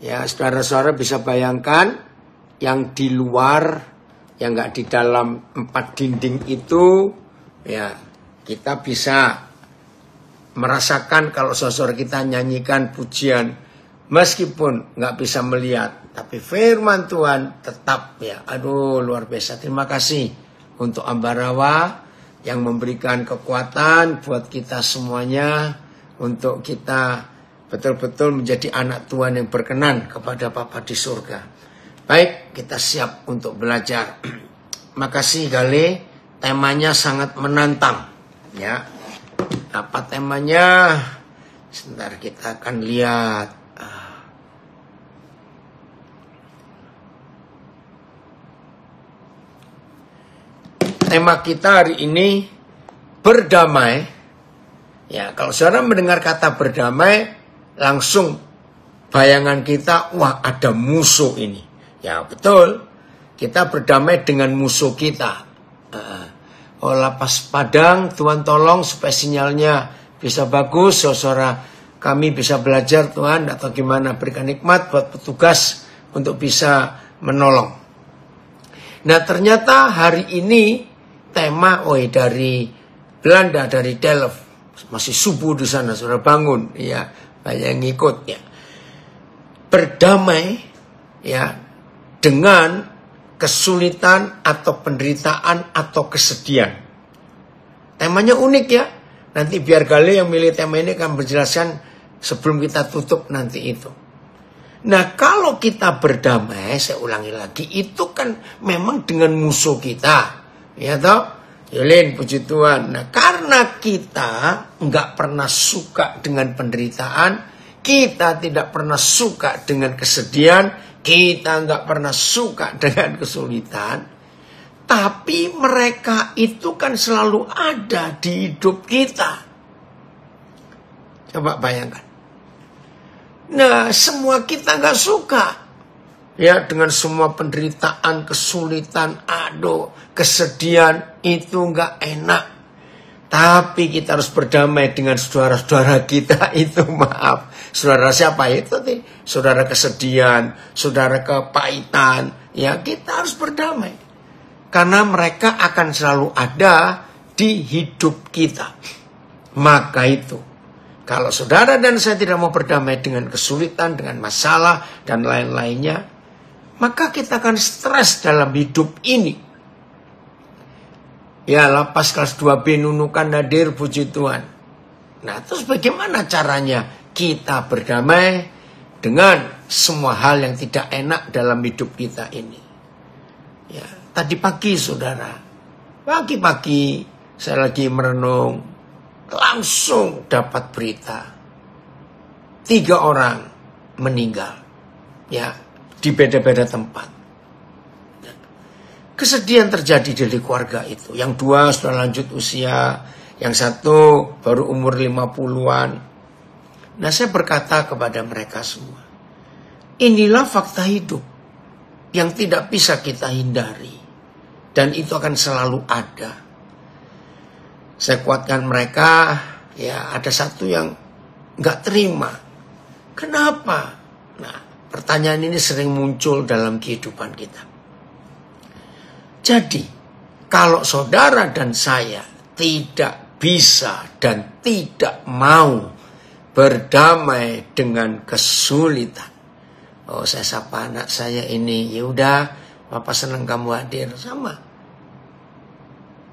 Ya, saudara-saudara bisa bayangkan yang di luar, yang nggak di dalam 4 dinding itu, ya kita bisa merasakan kalau saudara kita nyanyikan pujian, meskipun nggak bisa melihat, tapi firman Tuhan tetap ya, aduh luar biasa. Terima kasih untuk Ambarawa yang memberikan kekuatan buat kita semuanya, untuk kita betul-betul menjadi anak Tuhan yang berkenan kepada Bapa di surga. Baik, kita siap untuk belajar. Makasih Gale, temanya sangat menantang. Ya, apa temanya? Sebentar kita akan lihat. Tema kita hari ini berdamai. Ya, kalau saudara mendengar kata berdamai, langsung bayangan kita, wah ada musuh ini. Ya betul, kita berdamai dengan musuh kita. Oh lapas Padang, Tuhan tolong supaya sinyalnya bisa bagus, saudara kami bisa belajar Tuhan, atau gimana, berikan nikmat buat petugas untuk bisa menolong. Nah ternyata hari ini tema dari Belanda, dari Delft, masih subuh di sana, saudara bangun, ya banyak yang ngikut ya. Berdamai ya dengan kesulitan atau penderitaan atau kesedihan. Temanya unik ya. Nanti biar Gale yang milih tema ini akan berjelaskan sebelum kita tutup nanti itu. Nah kalau kita berdamai, saya ulangi lagi, itu kan memang dengan musuh kita. Ya toh, Yolin, puji Tuhan. Nah, karena kita nggak pernah suka dengan penderitaan, kita tidak pernah suka dengan kesedihan, kita nggak pernah suka dengan kesulitan, tapi mereka itu kan selalu ada di hidup kita. Coba bayangkan. Nah, semua kita nggak suka. Ya, dengan semua penderitaan, kesulitan, kesedihan, itu nggak enak. Tapi kita harus berdamai dengan saudara-saudara kita itu, maaf. Saudara siapa itu? Saudara kesedihan, saudara kepahitan. Ya, kita harus berdamai. Karena mereka akan selalu ada di hidup kita. Maka itu, kalau saudara dan saya tidak mau berdamai dengan kesulitan, dengan masalah, dan lain-lainnya, maka kita akan stres dalam hidup ini. Ya, lapas kelas 2B Nunukan hadir, puji Tuhan. Nah, terus bagaimana caranya kita berdamai dengan semua hal yang tidak enak dalam hidup kita ini? Ya, tadi pagi saudara, pagi-pagi saya lagi merenung, langsung dapat berita 3 orang meninggal. Ya, di beda-beda tempat. Kesedihan terjadi dari keluarga itu. Yang 2 sudah lanjut usia, yang 1 baru umur 50-an. Nah, saya berkata kepada mereka semua, inilah fakta hidup yang tidak bisa kita hindari, dan itu akan selalu ada. Saya kuatkan mereka. Ya, ada 1 yang nggak terima. Kenapa? Nah, pertanyaan ini sering muncul dalam kehidupan kita. Jadi, kalau saudara dan saya tidak bisa dan tidak mau berdamai dengan kesulitan. Oh, saya sapa anak saya ini, ya udah, Papa senang kamu hadir. Sama.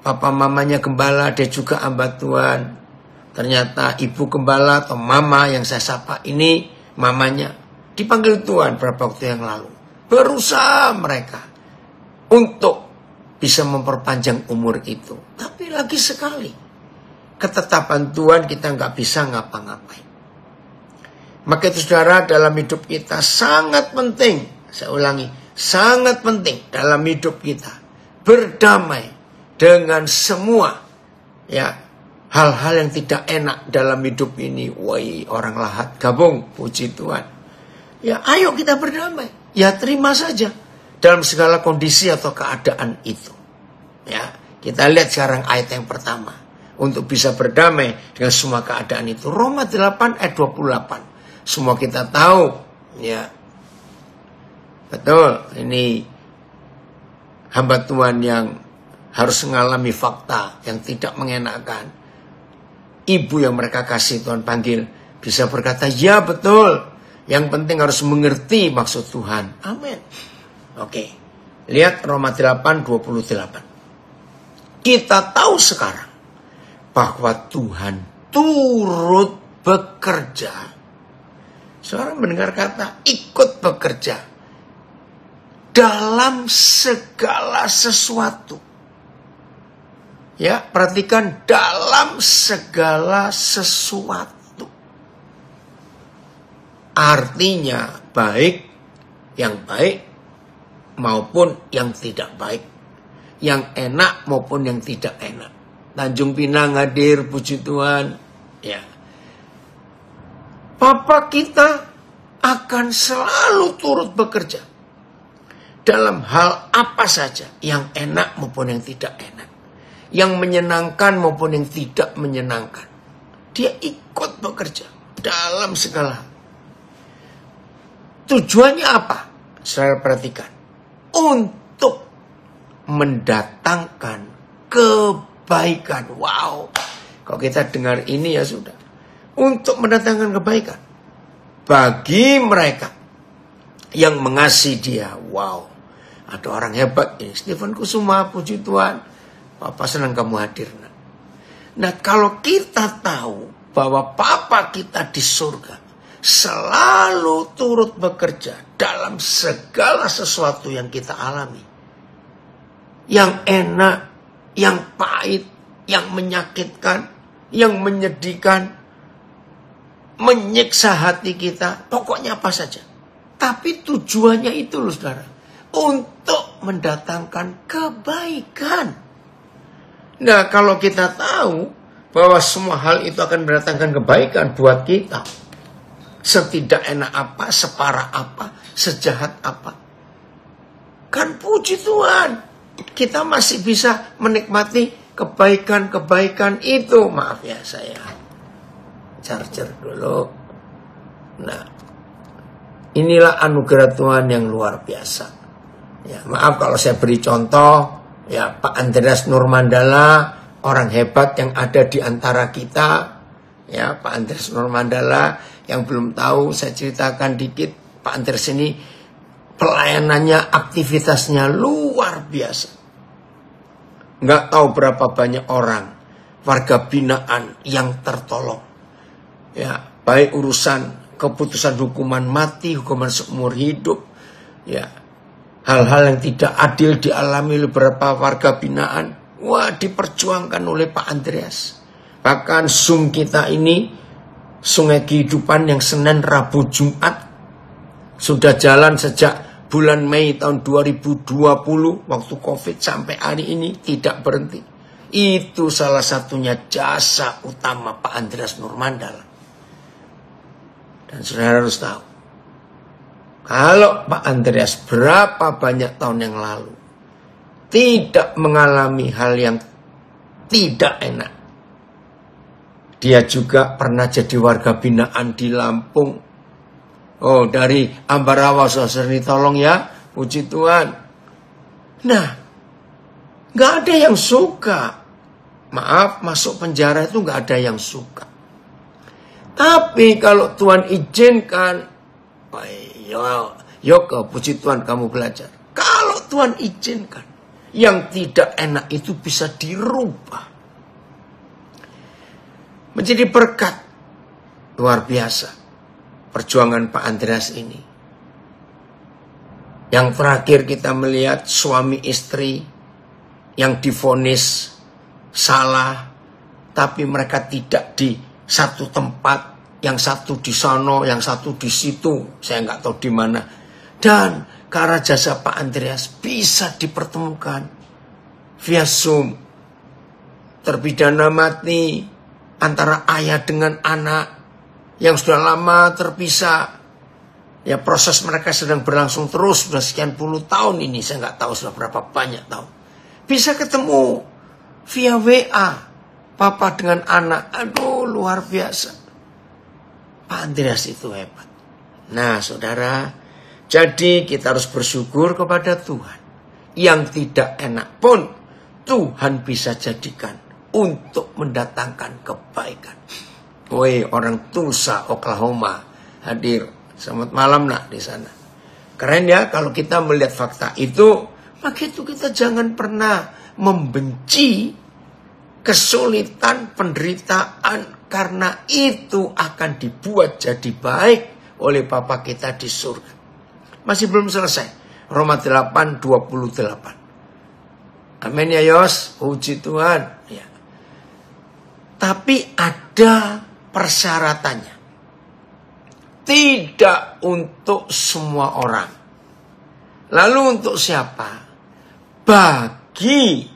Papa mamanya gembala, dia juga hamba Tuhan. Ternyata ibu gembala atau mama yang saya sapa ini, mamanya dipanggil Tuhan beberapa waktu yang lalu. Berusaha mereka untuk bisa memperpanjang umur itu. Tapi lagi sekali, ketetapan Tuhan kita nggak bisa ngapa-ngapain. Maka itu saudara, dalam hidup kita sangat penting, saya ulangi, sangat penting dalam hidup kita berdamai dengan semua ya hal-hal yang tidak enak dalam hidup ini. Woi, orang lahat gabung, puji Tuhan. Ya, ayo kita berdamai. Ya, terima saja dalam segala kondisi atau keadaan itu. Ya, kita lihat sekarang ayat yang pertama. Untuk bisa berdamai dengan semua keadaan itu. Roma 8 ayat 28. Semua kita tahu ya Betul, ini hamba Tuhan yang harus mengalami fakta yang tidak mengenakan. Ibu yang mereka kasih Tuhan panggil bisa berkata, ya betul. Yang penting harus mengerti maksud Tuhan. Amin. Oke, lihat Roma 8:28. Kita tahu sekarang bahwa Tuhan turut bekerja. Seorang mendengar kata ikut bekerja dalam segala sesuatu. Ya, perhatikan dalam segala sesuatu. Artinya baik, yang baik maupun yang tidak baik. Yang enak maupun yang tidak enak. Tanjung Pinang hadir, puji Tuhan. Ya. Bapa kita akan selalu turut bekerja. Dalam hal apa saja. Yang enak maupun yang tidak enak. Yang menyenangkan maupun yang tidak menyenangkan. Dia ikut bekerja. Dalam segala hal. Tujuannya apa? Saudara perhatikan. Untuk mendatangkan kebaikan. Wow. Kalau kita dengar ini ya sudah. Untuk mendatangkan kebaikan. Bagi mereka yang mengasihi dia. Wow. Ada orang hebat ini. Stephen Kusuma, puji Tuhan. Papa senang kamu hadir. Nah, kalau kita tahu bahwa Papa kita di surga selalu turut bekerja dalam segala sesuatu yang kita alami. Yang enak, yang pahit, yang menyakitkan, yang menyedihkan, menyiksa hati kita, pokoknya apa saja. Tapi tujuannya itu loh saudara, untuk mendatangkan kebaikan. Nah, kalau kita tahu bahwa semua hal itu akan mendatangkan kebaikan buat kita, setidak enak apa, separah apa, sejahat apa, kan puji Tuhan, kita masih bisa menikmati kebaikan-kebaikan itu. Maaf ya, saya charger dulu. Nah, inilah anugerah Tuhan yang luar biasa. Ya, maaf kalau saya beri contoh. Ya, Pak Andreas Nurmandala, orang hebat yang ada di antara kita. Ya, Pak Andreas Nurmandala, yang belum tahu saya ceritakan dikit. Pak Andreas ini pelayanannya, aktivitasnya luar biasa. Nggak tahu berapa banyak orang, warga binaan yang tertolong. Ya, baik urusan keputusan hukuman mati, hukuman seumur hidup. Ya, hal-hal yang tidak adil dialami oleh beberapa warga binaan. Wah, diperjuangkan oleh Pak Andreas. Bahkan Zoom kita ini, Sungai Kehidupan yang Senin, Rabu, Jumat, sudah jalan sejak bulan Mei tahun 2020, waktu COVID sampai hari ini tidak berhenti. Itu salah satunya jasa utama Pak Andreas Nurmandala. Dan saudara harus tahu, kalau Pak Andreas berapa banyak tahun yang lalu tidak mengalami hal yang tidak enak. Dia juga pernah jadi warga binaan di Lampung. Oh, dari Ambarawa, saudara tolong ya, puji Tuhan. Nah, gak ada yang suka. Maaf, masuk penjara itu gak ada yang suka. Tapi kalau Tuhan izinkan, Yoko, puji Tuhan kamu belajar. Kalau Tuhan izinkan, yang tidak enak itu bisa dirubah menjadi berkat. Luar biasa perjuangan Pak Andreas ini. Yang terakhir kita melihat suami istri yang divonis salah, tapi mereka tidak di satu tempat, yang satu di sono, yang satu di situ, saya nggak tahu di mana. Dan karena jasa Pak Andreas bisa dipertemukan via Zoom. Terpidana mati antara ayah dengan anak yang sudah lama terpisah. Ya, proses mereka sedang berlangsung terus sudah sekian puluh tahun ini, saya nggak tahu sudah berapa banyak tahun. Bisa ketemu via WA, papa dengan anak. Aduh, luar biasa. Pak Andreas itu hebat. Nah, saudara, Jadi kita harus bersyukur kepada Tuhan. Yang tidak enak pun Tuhan bisa jadikan untuk mendatangkan kebaikan. Woi, orang Tulsa, Oklahoma hadir. Selamat malam nak di sana. Keren ya kalau kita melihat fakta itu. Maka itu kita jangan pernah membenci kesulitan, penderitaan. Karena itu akan dibuat jadi baik oleh Bapa kita di surga. Masih belum selesai. Roma 8:28. Amin ya Yos. Puji Tuhan. Ya. Tapi ada persyaratannya. Tidak untuk semua orang. Lalu untuk siapa? Bagi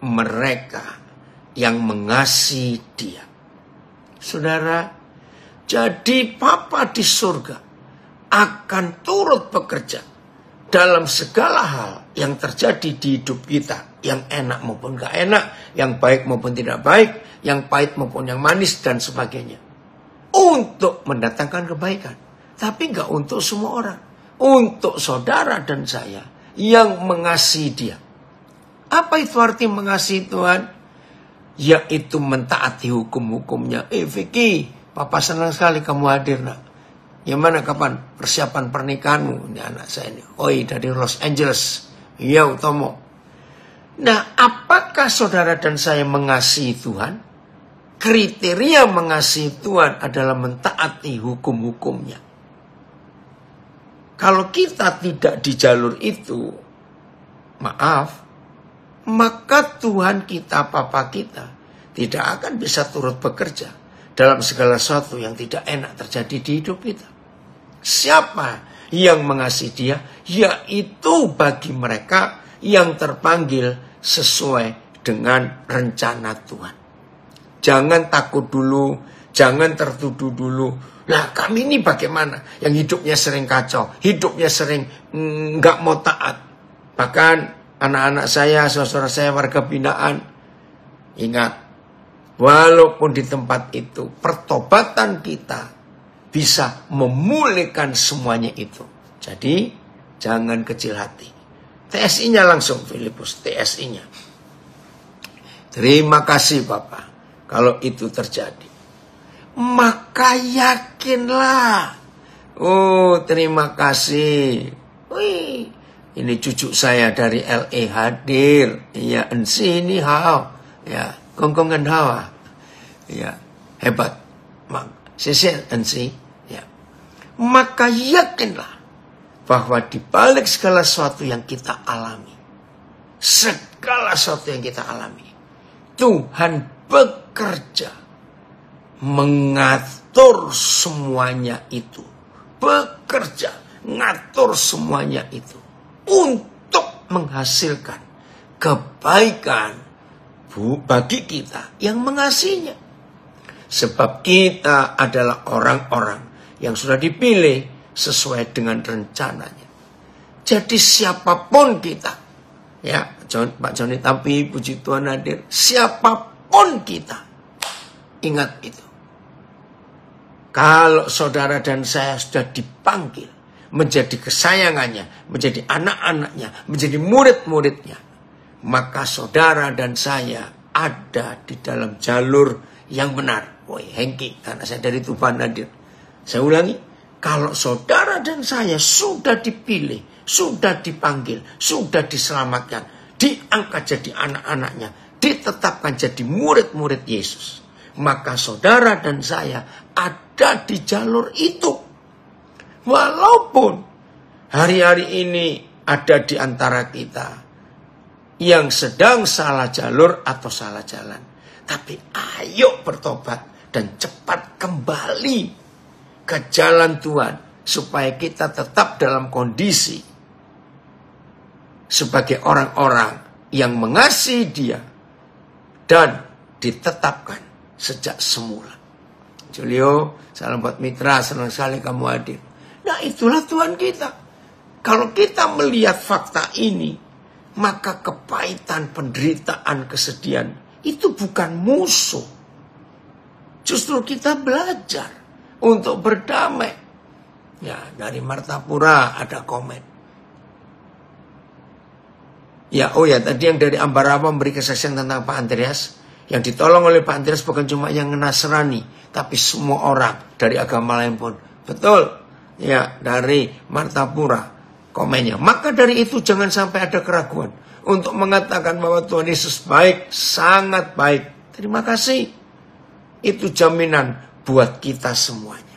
mereka yang mengasihi Dia. Saudara, jadi Bapa di surga akan turut bekerja dalam segala hal yang terjadi di hidup kita. Yang enak maupun gak enak, yang baik maupun tidak baik, yang pahit maupun yang manis dan sebagainya. Untuk mendatangkan kebaikan. Tapi gak untuk semua orang. Untuk saudara dan saya yang mengasihi Dia. Apa itu arti mengasihi Tuhan? Yaitu mentaati hukum-hukumnya. Vicky, Papa senang sekali kamu hadir nak. Yang mana kapan persiapan pernikahanmu? Ini anak saya ini. Oi, dari Los Angeles. Iya Utomo. Nah, apakah saudara dan saya mengasihi Tuhan? Kriteria mengasihi Tuhan adalah mentaati hukum-hukumnya. Kalau kita tidak di jalur itu, maaf, maka Tuhan kita, Papa kita, tidak akan bisa turut bekerja dalam segala sesuatu yang tidak enak terjadi di hidup kita. Siapa yang mengasihi Dia? Yaitu bagi mereka yang terpanggil sesuai dengan rencana Tuhan. Jangan takut dulu, jangan tertuduh dulu. Nah, kami ini bagaimana? Yang hidupnya sering kacau, hidupnya sering nggak mau taat. Bahkan anak-anak saya, saudara saya, warga binaan. Ingat, walaupun di tempat itu, pertobatan kita bisa memulihkan semuanya itu. Jadi, jangan kecil hati. TSI-nya langsung, Filipus, TSI-nya. Terima kasih Bapak, kalau itu terjadi. Maka yakinlah. Oh, terima kasih. Wih. Ini cucu saya dari LA hadir. Ya, ensi ini hao. Ya, gonggongan hawa. Ya, hebat. Sisi ensi. Ya. Maka yakinlah bahwa di balik segala sesuatu yang kita alami, segala sesuatu yang kita alami, Tuhan bekerja mengatur semuanya itu. Bekerja, ngatur semuanya itu. Untuk menghasilkan kebaikan bagi kita yang mengasihinya. Sebab kita adalah orang-orang yang sudah dipilih sesuai dengan rencananya. Jadi siapapun kita, ya Pak Joni Tampi, puji Tuhan hadir. Siapapun kita, ingat itu. Kalau saudara dan saya sudah dipanggil menjadi kesayangannya, menjadi anak-anaknya, menjadi murid-muridnya, maka saudara dan saya ada di dalam jalur yang benar. Woi, Hengki, anak saya dari Tuban hadir. Saya ulangi, kalau saudara dan saya sudah dipilih, sudah dipanggil, sudah diselamatkan, diangkat jadi anak-anaknya, ditetapkan jadi murid-murid Yesus, maka saudara dan saya ada di jalur itu. Walaupun hari-hari ini ada di antara kita yang sedang salah jalur atau salah jalan, tapi ayo bertobat dan cepat kembali ke jalan Tuhan, supaya kita tetap dalam kondisi sebagai orang-orang yang mengasihi Dia dan ditetapkan sejak semula. Julio, salam buat mitra, senang sekali kamu hadir. Nah, itulah Tuhan kita. Kalau kita melihat fakta ini, maka kepahitan, penderitaan, kesedihan itu bukan musuh. Justru kita belajar untuk berdamai. Ya, dari Martapura ada komen. Ya, oh ya, tadi yang dari Ambarawa memberi kesaksian tentang Pak Andreas. Yang ditolong oleh Pak Andreas bukan cuma yang Nasrani, tapi semua orang dari agama lain pun. Betul. Ya, dari Martapura komennya. Maka dari itu jangan sampai ada keraguan untuk mengatakan bahwa Tuhan Yesus baik, sangat baik. Terima kasih. Itu jaminan buat kita semuanya.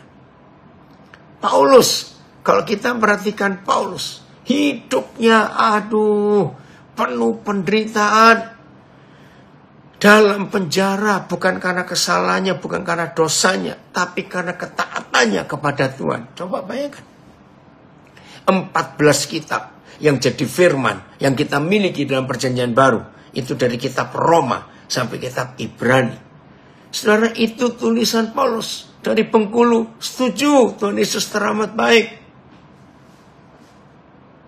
Paulus, kalau kita perhatikan Paulus, hidupnya penuh penderitaan. Dalam penjara bukan karena kesalahannya, bukan karena dosanya, tapi karena ketaatannya kepada Tuhan. Coba bayangkan. 14 kitab yang jadi firman, yang kita miliki dalam perjanjian baru. Itu dari kitab Roma sampai kitab Ibrani. Saudara, itu tulisan Paulus dari Bengkulu. Setuju, Tuhan Yesus teramat baik.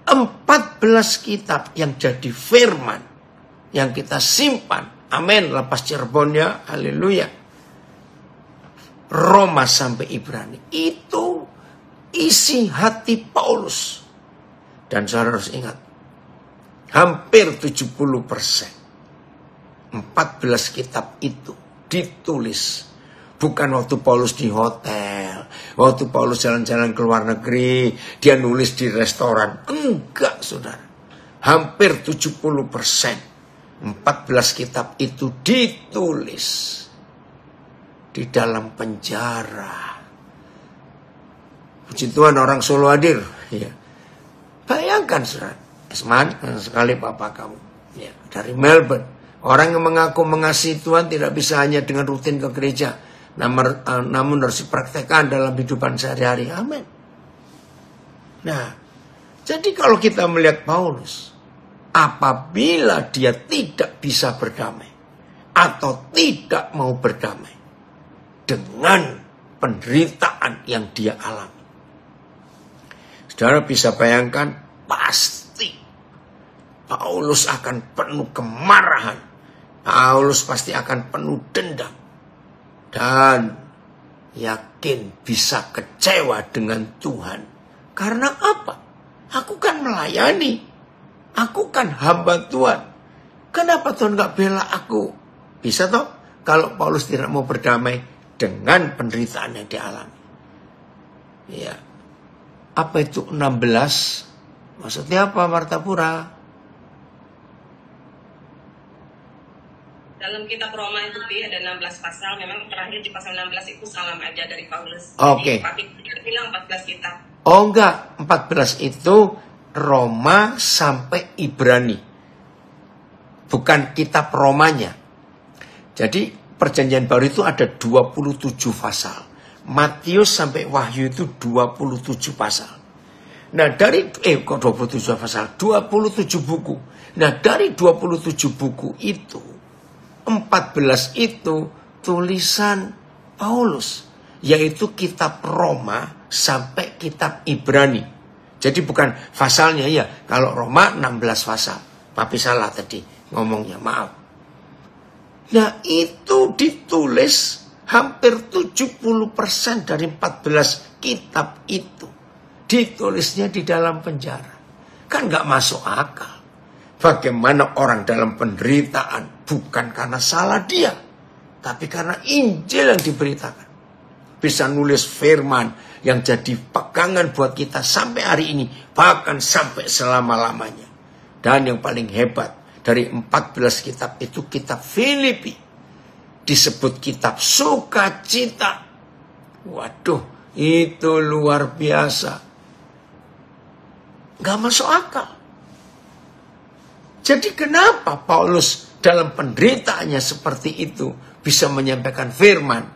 14 kitab yang jadi firman, yang kita simpan. Amin, lepas Cirebonnya, haleluya. Roma sampai Ibrani. Itu isi hati Paulus. Dan saudara harus ingat, hampir 70%, 14 kitab itu ditulis. Bukan waktu Paulus di hotel, waktu Paulus jalan-jalan ke luar negeri, dia nulis di restoran. Enggak, saudara. Hampir 70%. 14 kitab itu ditulis di dalam penjara. Puji Tuhan, orang Solo hadir. Ya. Bayangkan, saudara. Esman, sekali Bapak kamu. Ya, dari Melbourne. Orang yang mengaku mengasihi Tuhan tidak bisa hanya dengan rutin ke gereja. Namun harus dipraktekkan dalam kehidupan sehari-hari. Amin. Nah, jadi kalau kita melihat Paulus, apabila dia tidak bisa berdamai atau tidak mau berdamai dengan penderitaan yang dia alami, saudara bisa bayangkan, pasti Paulus akan penuh kemarahan. Paulus pasti akan penuh dendam. Dan yakin bisa kecewa dengan Tuhan. Karena apa? Aku kan melayani. Aku kan hamba Tuhan. Kenapa Tuhan gak bela aku? Bisa toh? Kalau Paulus tidak mau berdamai dengan penderitaan yang dialami. Ya. Apa itu 16? Maksudnya apa, Martapura? Dalam kitab Roma itu ada 16 pasal. Memang terakhir di pasal 16 itu salam aja dari Paulus. Oke. Jadi bilang 14 kitab. Oh enggak, 14 itu Roma sampai Ibrani. Bukan kitab Romanya. Jadi perjanjian baru itu ada 27 pasal. Matius sampai Wahyu itu 27 pasal. Nah dari, kok 27 pasal? 27 buku. Nah dari 27 buku itu, 14 itu tulisan Paulus. Yaitu kitab Roma sampai kitab Ibrani. Jadi bukan pasalnya ya. Kalau Roma 16 pasal. Papi salah tadi ngomongnya, maaf. Nah itu ditulis hampir 70% dari 14 kitab itu. Ditulisnya di dalam penjara. Kan gak masuk akal. Bagaimana orang dalam penderitaan bukan karena salah dia, tapi karena Injil yang diberitakan. Bisa nulis firman yang jadi pegangan buat kita sampai hari ini, bahkan sampai selama-lamanya. Dan yang paling hebat, dari 14 kitab itu kitab Filipi disebut kitab sukacita. Waduh, itu luar biasa. Gak masuk akal. Jadi kenapa Paulus dalam penderitaannya seperti itu bisa menyampaikan firman?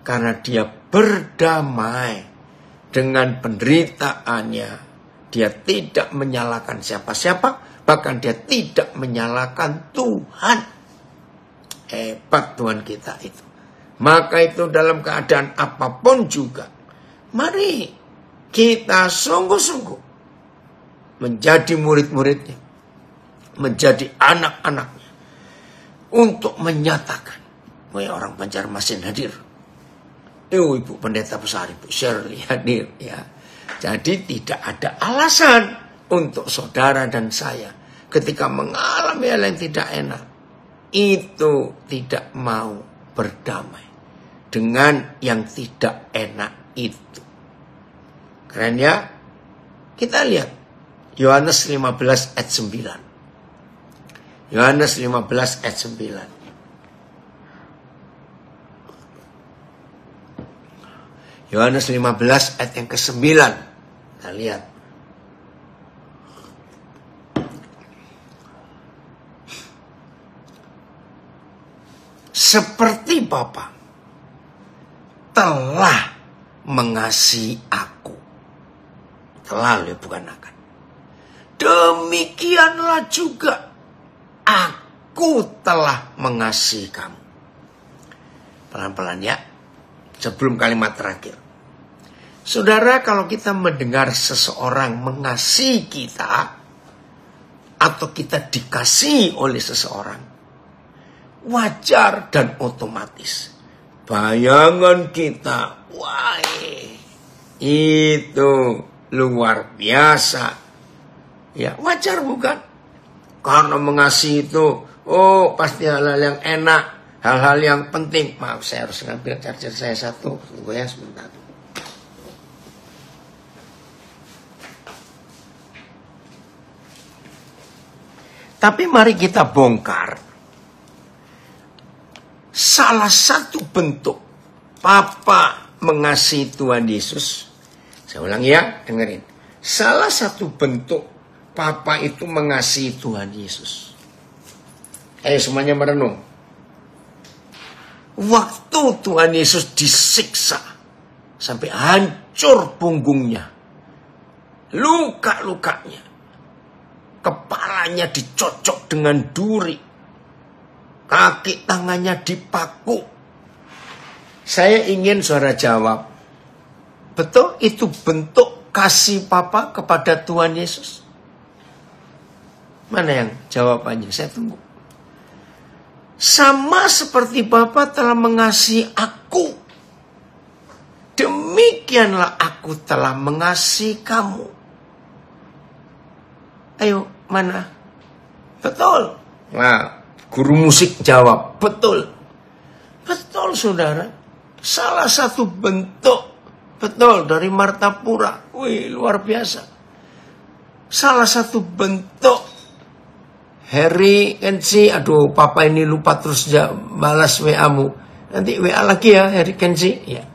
Karena dia berdamai dengan penderitaannya. Dia tidak menyalahkan siapa-siapa. Bahkan dia tidak menyalahkan Tuhan. Hebat Tuhan kita itu. Maka itu dalam keadaan apapun juga, mari kita sungguh-sungguh menjadi murid-muridnya. Menjadi anak-anaknya. Untuk menyatakan. Orang Banjarmasin hadir. Ibu Pendeta Besar, Ibu Shirley hadir, ya. Jadi tidak ada alasan untuk saudara dan saya ketika mengalami hal yang tidak enak, itu tidak mau berdamai dengan yang tidak enak itu. Keren ya? Kita lihat Yohanes 15 ayat 9. Yohanes 15 ayat 9. Yohanes 15 ayat yang ke-9. Kita lihat. Seperti Bapa telah mengasihi aku. Telah, bukan akan. Demikianlah juga aku telah mengasihi kamu. Pelan-pelan ya. Sebelum kalimat terakhir. Saudara, kalau kita mendengar seseorang mengasihi kita, atau kita dikasihi oleh seseorang, wajar dan otomatis bayangan kita, wah, itu luar biasa. Ya, wajar bukan? Karena mengasihi itu, oh pasti hal-hal yang enak, hal-hal yang penting. Maaf, saya harus ngambil charger saya satu. Tunggu ya sebentar. Tapi mari kita bongkar. Salah satu bentuk Papa mengasihi Tuhan Yesus. Saya ulang ya, dengerin. Salah satu bentuk Papa itu mengasihi Tuhan Yesus. Ayo semuanya merenung. Waktu Tuhan Yesus disiksa sampai hancur punggungnya, luka-lukanya, kepalanya dicocok dengan duri, kaki tangannya dipaku. Saya ingin saudara jawab, betul itu bentuk kasih Papa kepada Tuhan Yesus? Mana yang jawabannya? Saya tunggu. Sama seperti Bapa telah mengasihi aku, demikianlah aku telah mengasihi kamu. Ayo, mana? Betul. Nah, guru musik jawab, betul. Betul, saudara. Salah satu bentuk, betul, dari Martapura. Wih, luar biasa. Salah satu bentuk Harry Kenzi, aduh Papa ini lupa terus balas WA-mu. Nanti WA lagi ya Harry Kenzi. Ya.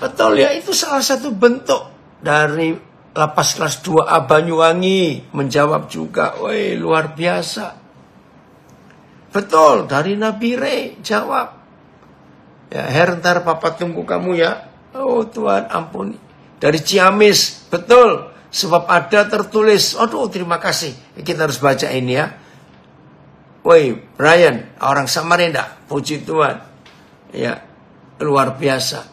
Betul ya, itu salah satu bentuk dari Lapas kelas 2A Banyuwangi menjawab juga. Woi, luar biasa. Betul, dari Nabi Ray jawab. Ya, Her, ntar Papa tunggu kamu ya. Oh Tuhan ampuni. Dari Ciamis, betul. Sebab ada tertulis. Aduh, terima kasih. Kita harus baca ini ya. Woi, Brian, orang Samarinda, puji Tuhan. Ya, luar biasa.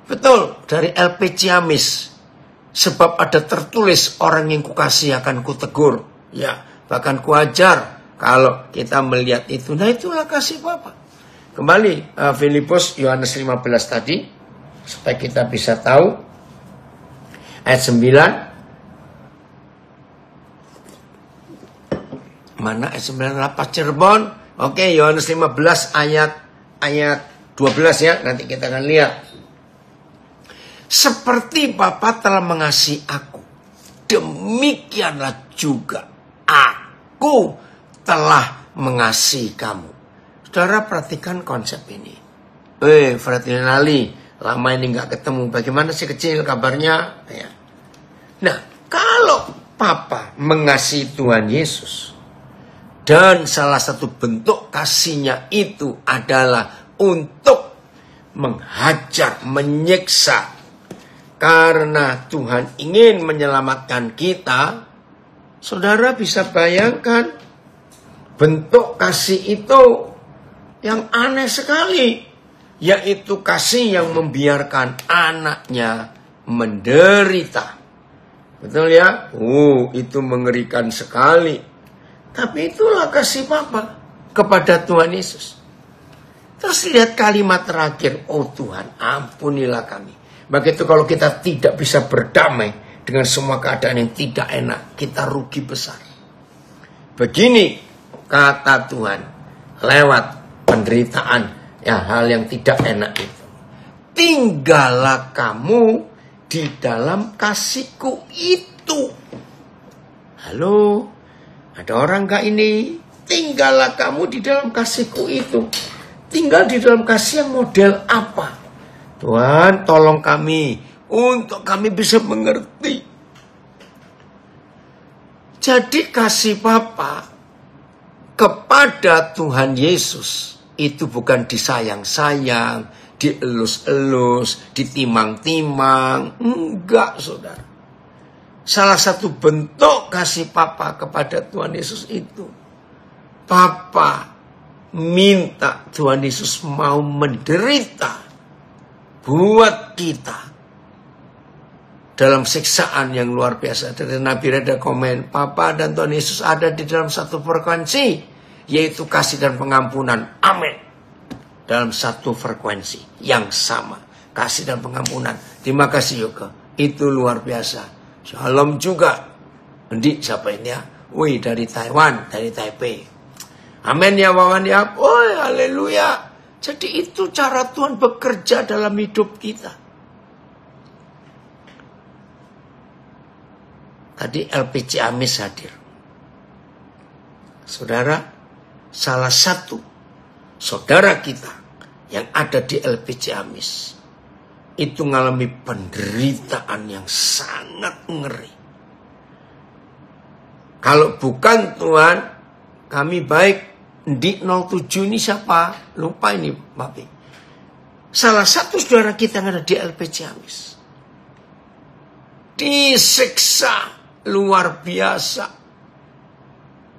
Betul, dari LP Ciamis. Sebab ada tertulis orang yang kukasih akan kutegur. Ya, bahkan kuajar kalau kita melihat itu. Nah, itulah kasih Bapa. Kembali Filipus Yohanes 15 tadi. Supaya kita bisa tahu. Ayat 9. Mana ayat 9? Lapas Cirebon. Oke, Yohanes 15 ayat 12 ya. Nanti kita akan lihat. Seperti Bapa telah mengasihi aku, demikianlah juga aku telah mengasihi kamu. Saudara perhatikan konsep ini. Fratelli Nali, lama ini gak ketemu. Bagaimana sih kecil kabarnya? Ya. Nah, kalau Papa mengasihi Tuhan Yesus, dan salah satu bentuk kasihnya itu adalah untuk menghajar, menyiksa, karena Tuhan ingin menyelamatkan kita. Saudara bisa bayangkan bentuk kasih itu yang aneh sekali, yaitu kasih yang membiarkan anaknya menderita. Betul ya? Itu mengerikan sekali. Tapi itulah kasih Bapa kepada Tuhan Yesus. Terus lihat kalimat terakhir, oh Tuhan ampunilah kami. Begitu kalau kita tidak bisa berdamai dengan semua keadaan yang tidak enak, kita rugi besar. Begini kata Tuhan lewat penderitaan, ya, hal yang tidak enak itu. Tinggallah kamu di dalam kasihku itu. Halo, ada orang gak ini? Tinggallah kamu di dalam kasihku itu. Tinggal di dalam kasih yang model apa? Tuhan, tolong kami untuk kami bisa mengerti. Jadi kasih Bapa kepada Tuhan Yesus itu bukan disayang-sayang, dielus-elus, ditimang-timang. Enggak, saudara. Salah satu bentuk kasih Bapa kepada Tuhan Yesus itu, Bapa minta Tuhan Yesus mau menderita buat kita dalam siksaan yang luar biasa. Dari Nabi ada komen, Bapa dan Tuhan Yesus ada di dalam satu frekuensi, yaitu kasih dan pengampunan. Amin. Dalam satu frekuensi yang sama, kasih dan pengampunan. Terima kasih Yoga, itu luar biasa. Shalom juga. Endi siapa ini ya? Wih, dari Taiwan, dari Taipei. Amin ya Wawan ya. Oh, haleluya. Jadi itu cara Tuhan bekerja dalam hidup kita. Tadi LPC Amis hadir. Saudara, salah satu saudara kita yang ada di LPC Amis itu mengalami penderitaan yang sangat ngeri. Kalau bukan Tuhan, kami baik. Di 07 ini siapa? Lupa ini, Bapak. Salah satu saudara kita yang ada di LPC Amis disiksa luar biasa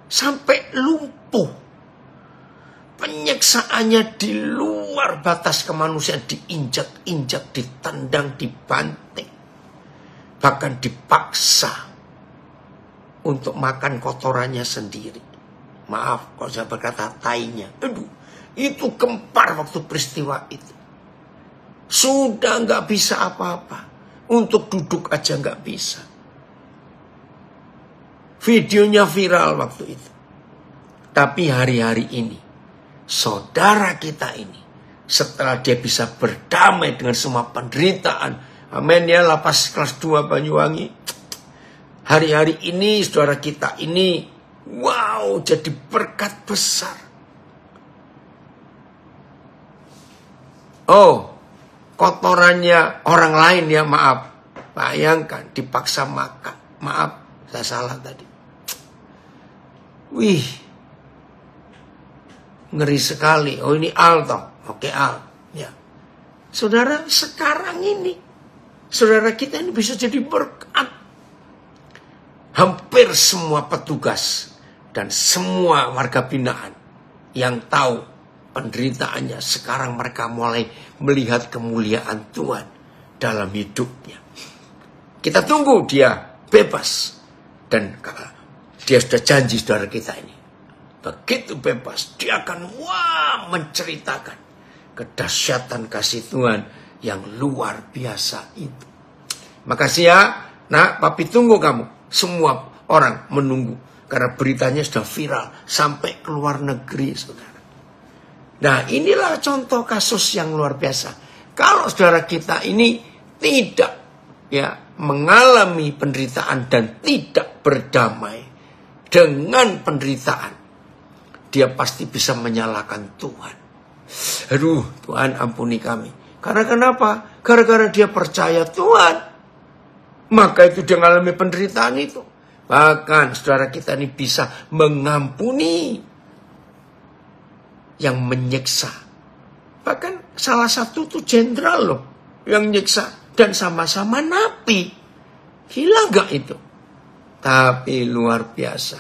sampai lumpuh. Penyiksaannya di luar batas kemanusiaan, diinjak-injak, ditendang, dibanting, bahkan dipaksa untuk makan kotorannya sendiri. Maaf kalau saya berkata tainya. Aduh, itu gempar waktu peristiwa itu. Sudah nggak bisa apa-apa. Untuk duduk aja nggak bisa. Videonya viral waktu itu. Tapi hari-hari ini, saudara kita ini, setelah dia bisa berdamai dengan semua penderitaan, amin ya, lapas kelas 2 Banyuwangi. Hari-hari ini saudara kita ini, wow, jadi berkat besar. Oh, kotorannya orang lain ya, maaf. Bayangkan dipaksa makan. Maaf, saya salah tadi. Wih, ngeri sekali. Oh, ini Al toh. Oke, Al. Ya. Saudara, sekarang ini saudara kita ini bisa jadi berkat. Hampir semua petugas dan semua warga binaan yang tahu penderitaannya, sekarang mereka mulai melihat kemuliaan Tuhan dalam hidupnya. Kita tunggu dia bebas. Dan dia sudah janji saudara kita ini, begitu bebas dia akan menceritakan kedahsyatan kasih Tuhan yang luar biasa itu. Makasih ya, nak, papi tunggu kamu. Semua orang menunggu karena beritanya sudah viral sampai ke luar negeri, saudara. Nah, inilah contoh kasus yang luar biasa. Kalau saudara kita ini tidak mengalami penderitaan dan tidak berdamai dengan penderitaan, dia pasti bisa menyalahkan Tuhan. Aduh, Tuhan ampuni kami. Karena kenapa? Gara-gara dia percaya Tuhan, maka itu dia mengalami penderitaan itu. Bahkan saudara kita ini bisa mengampuni yang menyiksa. Bahkan salah satu tuh jenderal loh yang nyiksa. Dan sama-sama napi. Gila gak itu? Tapi luar biasa.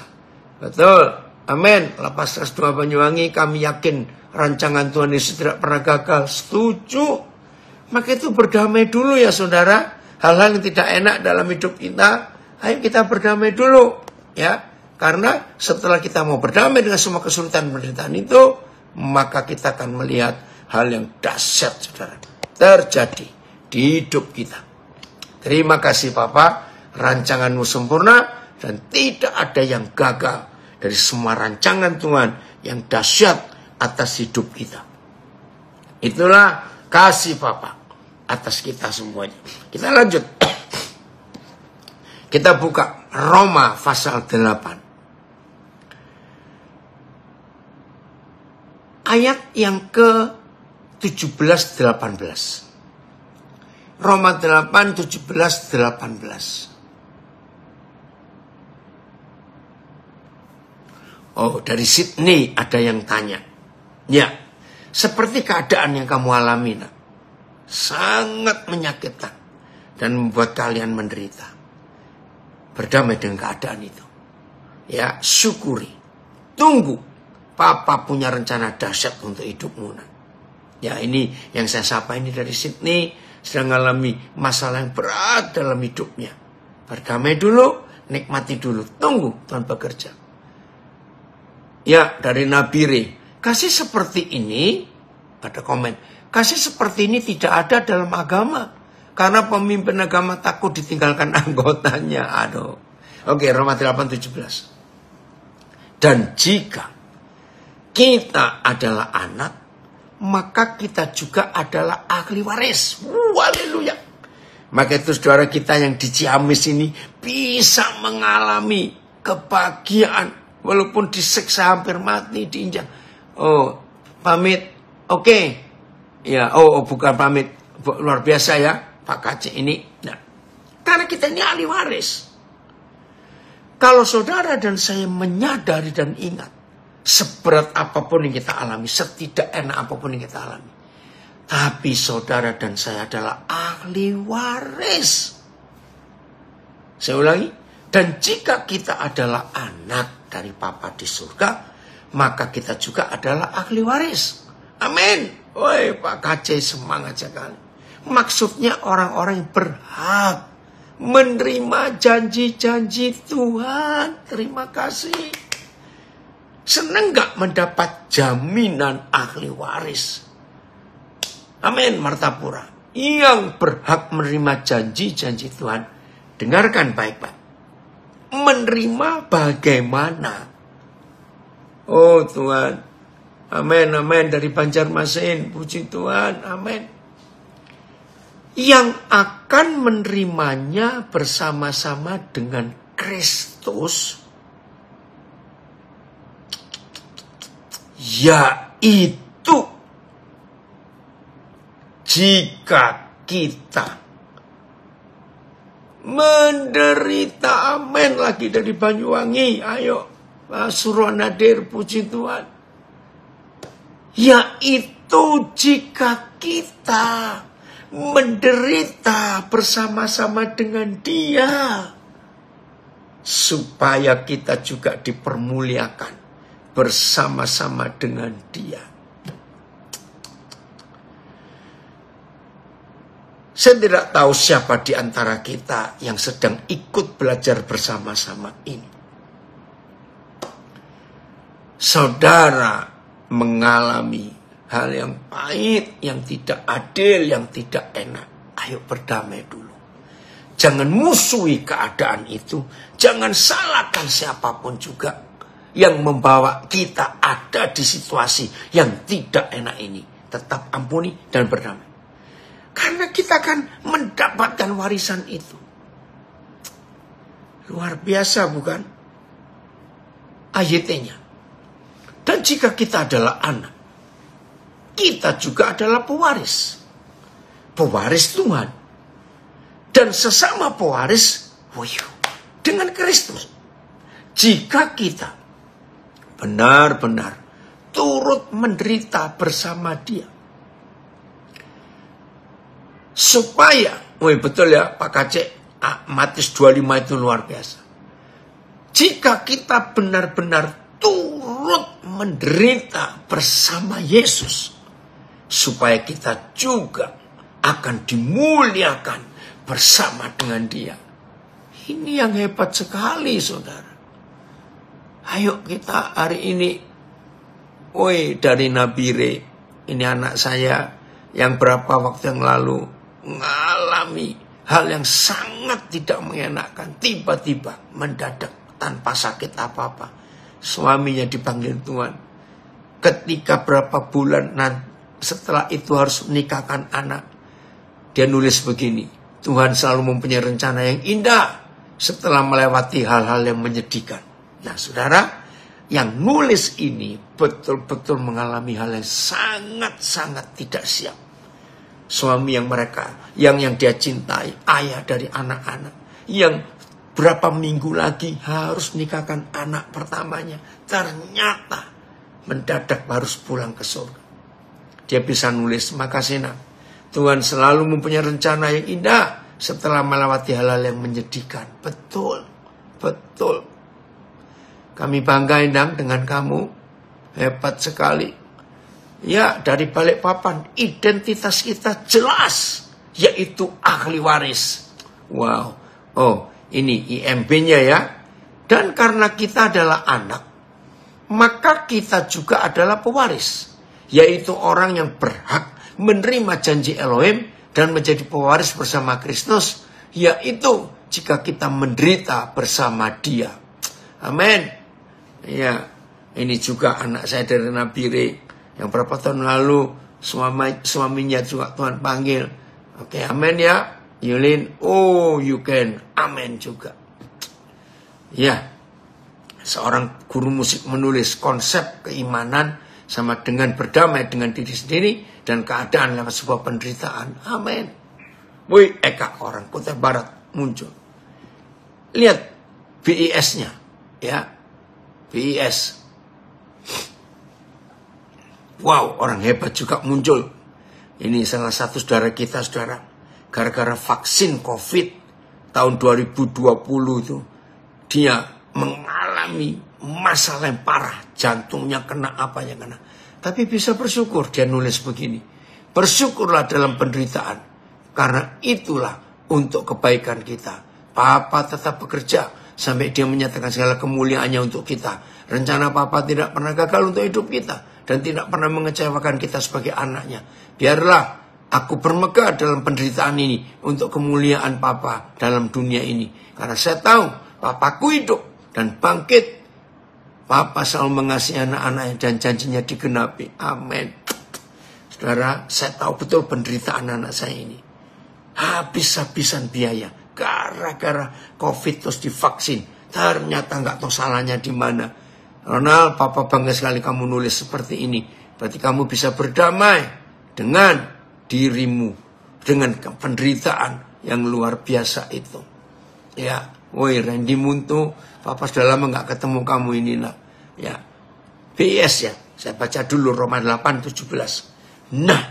Betul. Amin. Lapas kelas 2 Banyuwangi, kami yakin rancangan Tuhan Yesus tidak pernah gagal. Setuju. Maka itu berdamai dulu ya saudara. Hal-hal yang tidak enak dalam hidup kita, ayo kita berdamai dulu. Ya. Karena setelah kita mau berdamai dengan semua kesulitan penderitaan itu, maka kita akan melihat hal yang dahsyat saudara terjadi di hidup kita. Terima kasih Bapa, rancangan-Mu sempurna dan tidak ada yang gagal dari semua rancangan Tuhan yang dahsyat atas hidup kita. Itulah kasih Bapa atas kita semuanya. Kita lanjut. Kita buka Roma pasal 8. Ayat yang ke-17-18. Roma 8, 17, 18. Oh, dari Sydney ada yang tanya. Ya, seperti keadaan yang kamu alami, nak, sangat menyakitkan dan membuat kalian menderita. Berdamai dengan keadaan itu. Ya, syukuri. Tunggu. Papa punya rencana dahsyat untuk hidupmu, nak. Ya, ini yang saya sapa ini dari Sydney. Sedang mengalami masalah yang berat dalam hidupnya. Berdamai dulu. Nikmati dulu. Tunggu Tuhan bekerja. Ya, dari Nabire. Kasih seperti ini. Ada komen. Kasih seperti ini tidak ada dalam agama. Karena pemimpin agama takut ditinggalkan anggotanya. Aduh. Oke, Roma 8:17. Dan jika kita adalah anak, maka kita juga adalah ahli waris. Haleluya. Maka itu saudara kita yang di Ciamis ini bisa mengalami kebahagiaan. Walaupun disiksa hampir mati, diinjak. Oh, pamit. Oke. Ya, bukan pamit. Luar biasa ya. Pak Kacik ini, nah, karena kita ini ahli waris. Kalau saudara dan saya menyadari dan ingat, seberat apapun yang kita alami, setidak enak apapun yang kita alami, tapi saudara dan saya adalah ahli waris. Saya ulangi, dan jika kita adalah anak dari Bapa di surga, maka kita juga adalah ahli waris. Amin. Woi, Pak Kacik semangat sekali. Maksudnya orang-orang yang berhak menerima janji-janji Tuhan. Terima kasih. Senang gak mendapat jaminan ahli waris? Amin, Martapura. Yang berhak menerima janji-janji Tuhan. Dengarkan baik-baik. Menerima bagaimana? Oh Tuhan. Amin, amin. Dari Banjarmasin. Puji Tuhan. Amin. Yang akan menerimanya bersama-sama dengan Kristus, yaitu jika kita menderita. Amin. Lagi dari Banyuwangi. Ayo Suruh Nadir, puji Tuhan. Yaitu jika kita menderita bersama-sama dengan Dia, supaya kita juga dipermuliakan bersama-sama dengan Dia. Saya tidak tahu siapa di antara kita yang sedang ikut belajar bersama-sama ini. Saudara mengalami hal yang pahit, yang tidak adil, yang tidak enak. Ayo berdamai dulu. Jangan musuhi keadaan itu. Jangan salahkan siapapun juga yang membawa kita ada di situasi yang tidak enak ini. Tetap ampuni dan berdamai. Karena kita akan mendapatkan warisan itu. Luar biasa bukan? Ayatnya. Dan jika kita adalah anak, kita juga adalah pewaris. Pewaris Tuhan. Dan sesama pewaris dengan Kristus. Jika kita benar-benar turut menderita bersama Dia. Supaya, betul ya Pak Kacik, Matius 25 itu luar biasa. Jika kita benar-benar turut menderita bersama Yesus, supaya kita juga akan dimuliakan bersama dengan Dia. Ini yang hebat sekali, saudara. Ayo kita hari ini, dari Nabire, ini anak saya yang berapa waktu yang lalu mengalami hal yang sangat tidak mengenakan. Tiba-tiba mendadak tanpa sakit apa-apa, suaminya dipanggil Tuhan. Ketika berapa bulan setelah itu harus menikahkan anak, dia nulis begini, Tuhan selalu mempunyai rencana yang indah setelah melewati hal-hal yang menyedihkan. Nah saudara, yang nulis ini betul-betul mengalami hal yang sangat-sangat tidak siap. Suami yang dia cintai, ayah dari anak-anak, yang berapa minggu lagi harus nikahkan anak pertamanya, ternyata mendadak harus pulang ke surga. Dia bisa nulis, makasih nak, Tuhan selalu mempunyai rencana yang indah setelah melewati hal-hal yang menyedihkan. Betul, betul. Kami bangga Endang dengan kamu, hebat sekali. Ya, dari Balikpapan, identitas kita jelas, yaitu ahli waris. Wow, oh ini IMB-nya ya. Dan karena kita adalah anak, maka kita juga adalah pewaris, yaitu orang yang berhak menerima janji Elohim dan menjadi pewaris bersama Kristus, yaitu jika kita menderita bersama Dia. Amin. Ya, ini juga anak saya dari Nabire, yang berapa tahun lalu suaminya juga Tuhan panggil. Oke, amin ya. Yulin, oh you can. Amin juga. Ya, seorang guru musik menulis konsep keimanan sama dengan berdamai dengan diri sendiri dan keadaan lewat sebuah penderitaan. Amin. Wih, Eka orang Kutai Barat muncul. Lihat BIS-nya. Ya, BIS. Wow, orang hebat juga muncul. Ini salah satu saudara kita, saudara. Gara-gara vaksin COVID tahun 2020 itu, dia mengalami masalah yang parah. Jantungnya kena, apanya kena. Tapi bisa bersyukur, dia nulis begini. Bersyukurlah dalam penderitaan, karena itulah untuk kebaikan kita. Papa tetap bekerja sampai dia menyatakan segala kemuliaannya untuk kita. Rencana Papa tidak pernah gagal untuk hidup kita dan tidak pernah mengecewakan kita sebagai anaknya. Biarlah aku bermegah dalam penderitaan ini untuk kemuliaan Papa dalam dunia ini. Karena saya tahu Papaku hidup dan bangkit. Papa selalu mengasihi anak-anaknya dan janjinya digenapi. Amin. Saudara, saya tahu betul penderitaan anak saya ini. Habis-habisan biaya. Gara-gara COVID terus divaksin. Ternyata nggak tahu salahnya di mana. Ronald, Papa bangga sekali kamu nulis seperti ini. Berarti kamu bisa berdamai dengan dirimu, dengan penderitaan yang luar biasa itu. Ya, woi Randy Muntu, Papa sudah lama nggak ketemu kamu ini nak. Ya, BIS ya. Saya baca dulu Roma 8:17. Nah,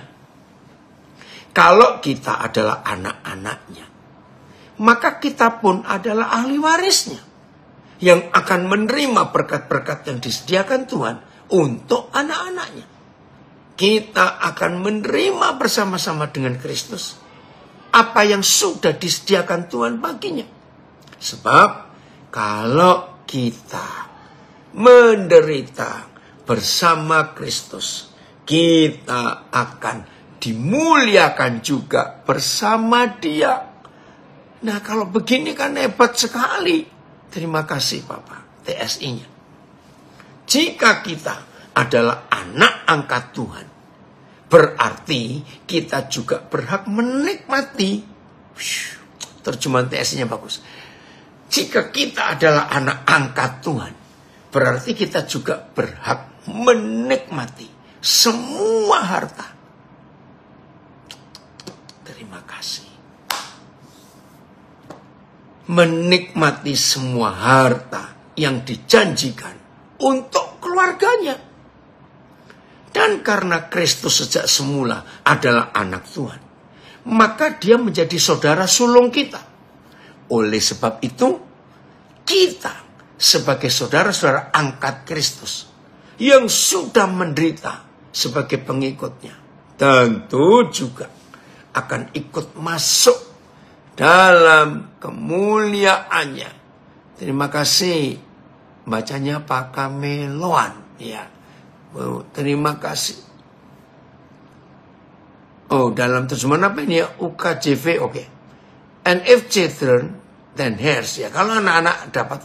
kalau kita adalah anak-anaknya, maka kita pun adalah ahli warisnya, yang akan menerima berkat-berkat yang disediakan Tuhan untuk anak-anaknya. Kita akan menerima bersama-sama dengan Kristus apa yang sudah disediakan Tuhan baginya. Sebab kalau kita menderita bersama Kristus, kita akan dimuliakan juga bersama Dia. Nah, kalau begini kan hebat sekali. Terima kasih Papa, TSI-nya. Jika kita adalah anak angkat Tuhan, berarti kita juga berhak menikmati. Terjemahan TSI-nya bagus. Jika kita adalah anak angkat Tuhan, berarti kita juga berhak menikmati semua harta. Terima kasih. Menikmati semua harta yang dijanjikan untuk keluarganya. Dan karena Kristus sejak semula adalah anak Tuhan, maka Dia menjadi saudara sulung kita. Oleh sebab itu, kita sebagai saudara-saudara angkat Kristus yang sudah menderita sebagai pengikutnya, tentu juga akan ikut masuk dalam kemuliaannya. Terima kasih. Bacanya Pak Kameloan. Ya. Terima kasih. Oh, dalam terjemahan apa ini ya? UKJV, oke. And if children, then heirs. Ya, kalau anak-anak dapat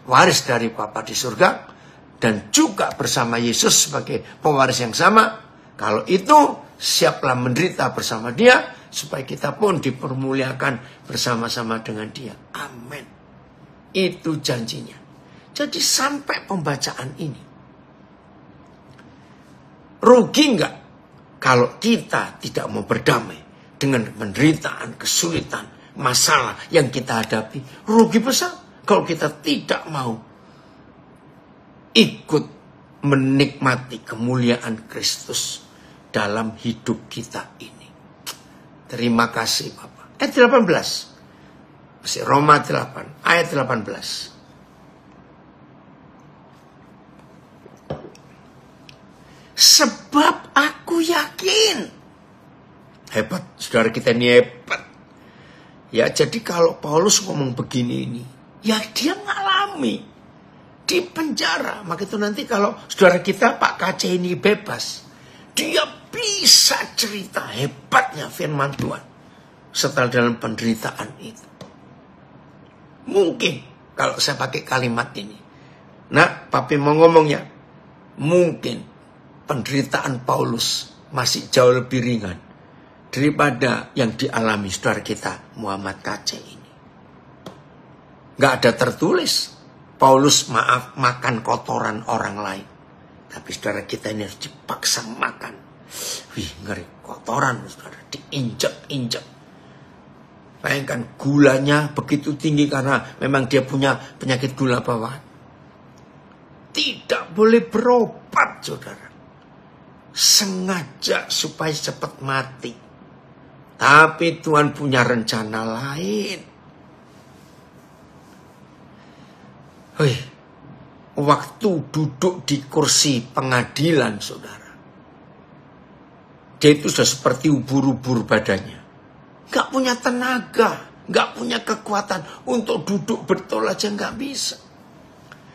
waris dari Bapa di surga, dan juga bersama Yesus sebagai pewaris yang sama, kalau itu siaplah menderita bersama dia, supaya kita pun dipermuliakan bersama-sama dengan dia. Amin. Itu janjinya. Jadi sampai pembacaan ini, rugi enggak kalau kita tidak mau berdamai dengan penderitaan, kesulitan, masalah yang kita hadapi? Rugi besar kalau kita tidak mau ikut menikmati kemuliaan Kristus dalam hidup kita ini. Terima kasih Bapak. Ayat 18. Masih Roma 8, ayat 18. Sebab aku yakin. Hebat, saudara kita ini hebat. Ya, jadi kalau Paulus ngomong begini ini, ya dia ngalami di penjara. Maka itu nanti kalau saudara kita Pak KC ini bebas, dia bisa cerita hebatnya firman Tuhan setelah dalam penderitaan itu. Mungkin kalau saya pakai kalimat ini, nah Papi mau ngomongnya, mungkin penderitaan Paulus masih jauh lebih ringan daripada yang dialami saudara kita Muhammad KC ini. Gak ada tertulis Paulus makan kotoran orang lain, tapi saudara kita ini harus dipaksa makan. Wih, ngeri, kotoran saudara, diinjak-injak. Bayangkan gulanya begitu tinggi karena memang dia punya penyakit gula bawaan. Tidak boleh berobat saudara, sengaja supaya cepat mati. Tapi Tuhan punya rencana lain. Hei, waktu duduk di kursi pengadilan saudara, dia itu sudah seperti ubur-ubur badannya. Gak punya tenaga, gak punya kekuatan untuk duduk betul aja gak bisa.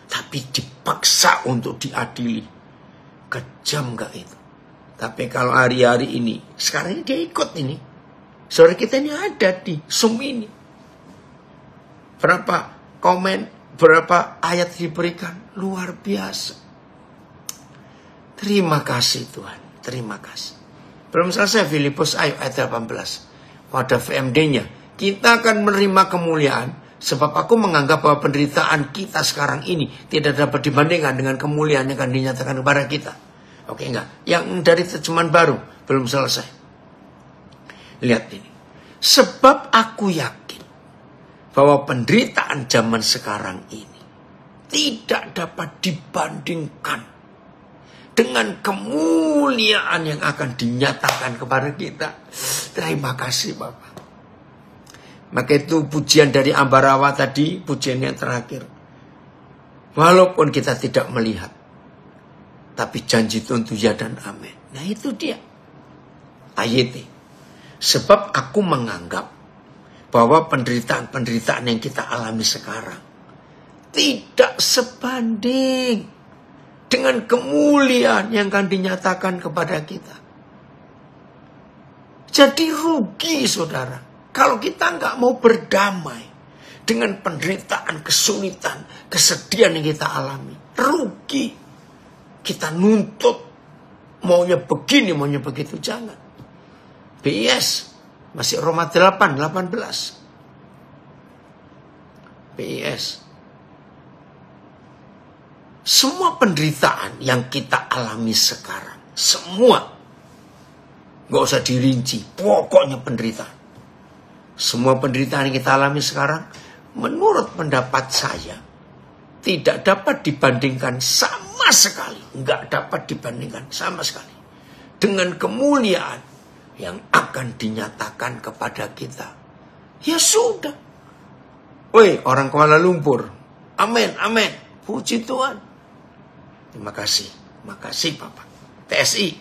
Tapi dipaksa untuk diadili. Kejam gak itu? Tapi kalau hari-hari ini, sekarang ini dia ikut ini. Saudara kita ini ada di Zoom ini. Berapa komen, berapa ayat diberikan. Luar biasa. Terima kasih Tuhan. Terima kasih. Belum selesai Filipus, ayo ayat 18. Pada VMD-nya. Kita akan menerima kemuliaan. Sebab aku menganggap bahwa penderitaan kita sekarang ini tidak dapat dibandingkan dengan kemuliaan yang akan dinyatakan kepada kita. Oke, enggak. Yang dari terjemahan baru belum selesai. Lihat ini. Sebab aku yakin bahwa penderitaan zaman sekarang ini tidak dapat dibandingkan dengan kemuliaan yang akan dinyatakan kepada kita. Terima kasih Bapak. Maka itu pujian dari Ambarawa tadi, pujian yang terakhir. Walaupun kita tidak melihat, tapi janji Tuhan itu ya dan amin. Nah itu dia. Ayat. Sebab aku menganggap bahwa penderitaan-penderitaan yang kita alami sekarang tidak sebanding dengan kemuliaan yang akan dinyatakan kepada kita. Jadi rugi saudara, kalau kita nggak mau berdamai dengan penderitaan, kesulitan, kesedihan yang kita alami. Rugi. Kita nuntut maunya begini, maunya begitu. Jangan. BIS masih Roma 8, 18. BIS. Semua penderitaan yang kita alami sekarang, semua, gak usah dirinci, pokoknya penderitaan. Semua penderitaan yang kita alami sekarang, menurut pendapat saya, tidak dapat dibandingkan sama sekali. Nggak dapat dibandingkan sama sekali dengan kemuliaan yang akan dinyatakan kepada kita. Ya sudah. Woi, orang Kuala Lumpur. Amin, amin. Puji Tuhan. Terima kasih. Terima kasih Bapak. TSI.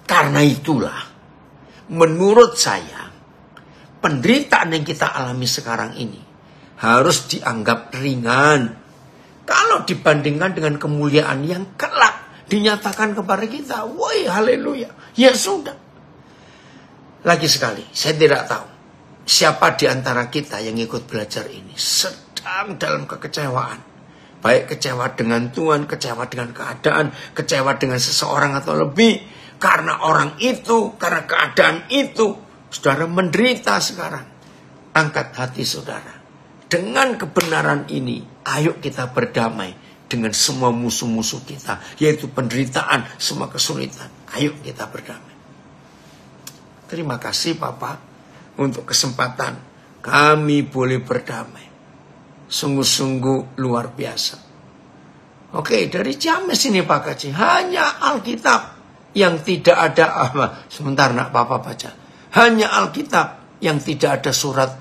Karena itulah, menurut saya, penderitaan yang kita alami sekarang ini harus dianggap ringan kalau dibandingkan dengan kemuliaan yang kelak dinyatakan kepada kita. Woi, haleluya. Ya sudah. Lagi sekali, saya tidak tahu siapa di antara kita yang ikut belajar ini sedang dalam kekecewaan. Baik kecewa dengan Tuhan, kecewa dengan keadaan, kecewa dengan seseorang atau lebih. Karena orang itu, karena keadaan itu, saudara menderita sekarang. Angkat hati saudara. Dengan kebenaran ini, ayo kita berdamai dengan semua musuh-musuh kita. Yaitu penderitaan, semua kesulitan. Ayo kita berdamai. Terima kasih Papa untuk kesempatan kami boleh berdamai. Sungguh-sungguh luar biasa. Oke, dari James ini Pak Kaji. Hanya Alkitab yang tidak ada. Sebentar nak Papa baca. Hanya Alkitab yang tidak ada surat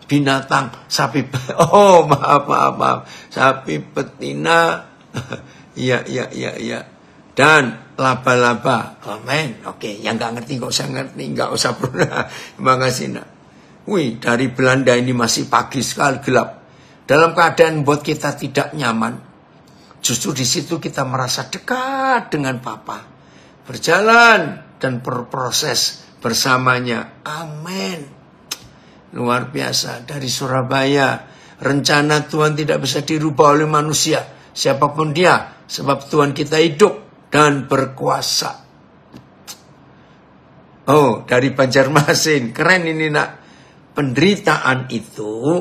binatang, sapi. Oh maaf. Sapi betina. Iya. Dan laba-laba. Amin. Oke, yang gak ngerti gak usah ngerti. Gak usah pernah. Terima kasih nak. Wih, dari Belanda ini masih pagi sekali, gelap. Dalam keadaan buat kita tidak nyaman. Justru di situ kita merasa dekat dengan Papa. Berjalan dan berproses bersamanya. Amin. Luar biasa. Dari Surabaya. Rencana Tuhan tidak bisa dirubah oleh manusia. Siapapun dia. Sebab Tuhan kita hidup dan berkuasa. Oh, dari Banjarmasin. Keren ini nak. Penderitaan itu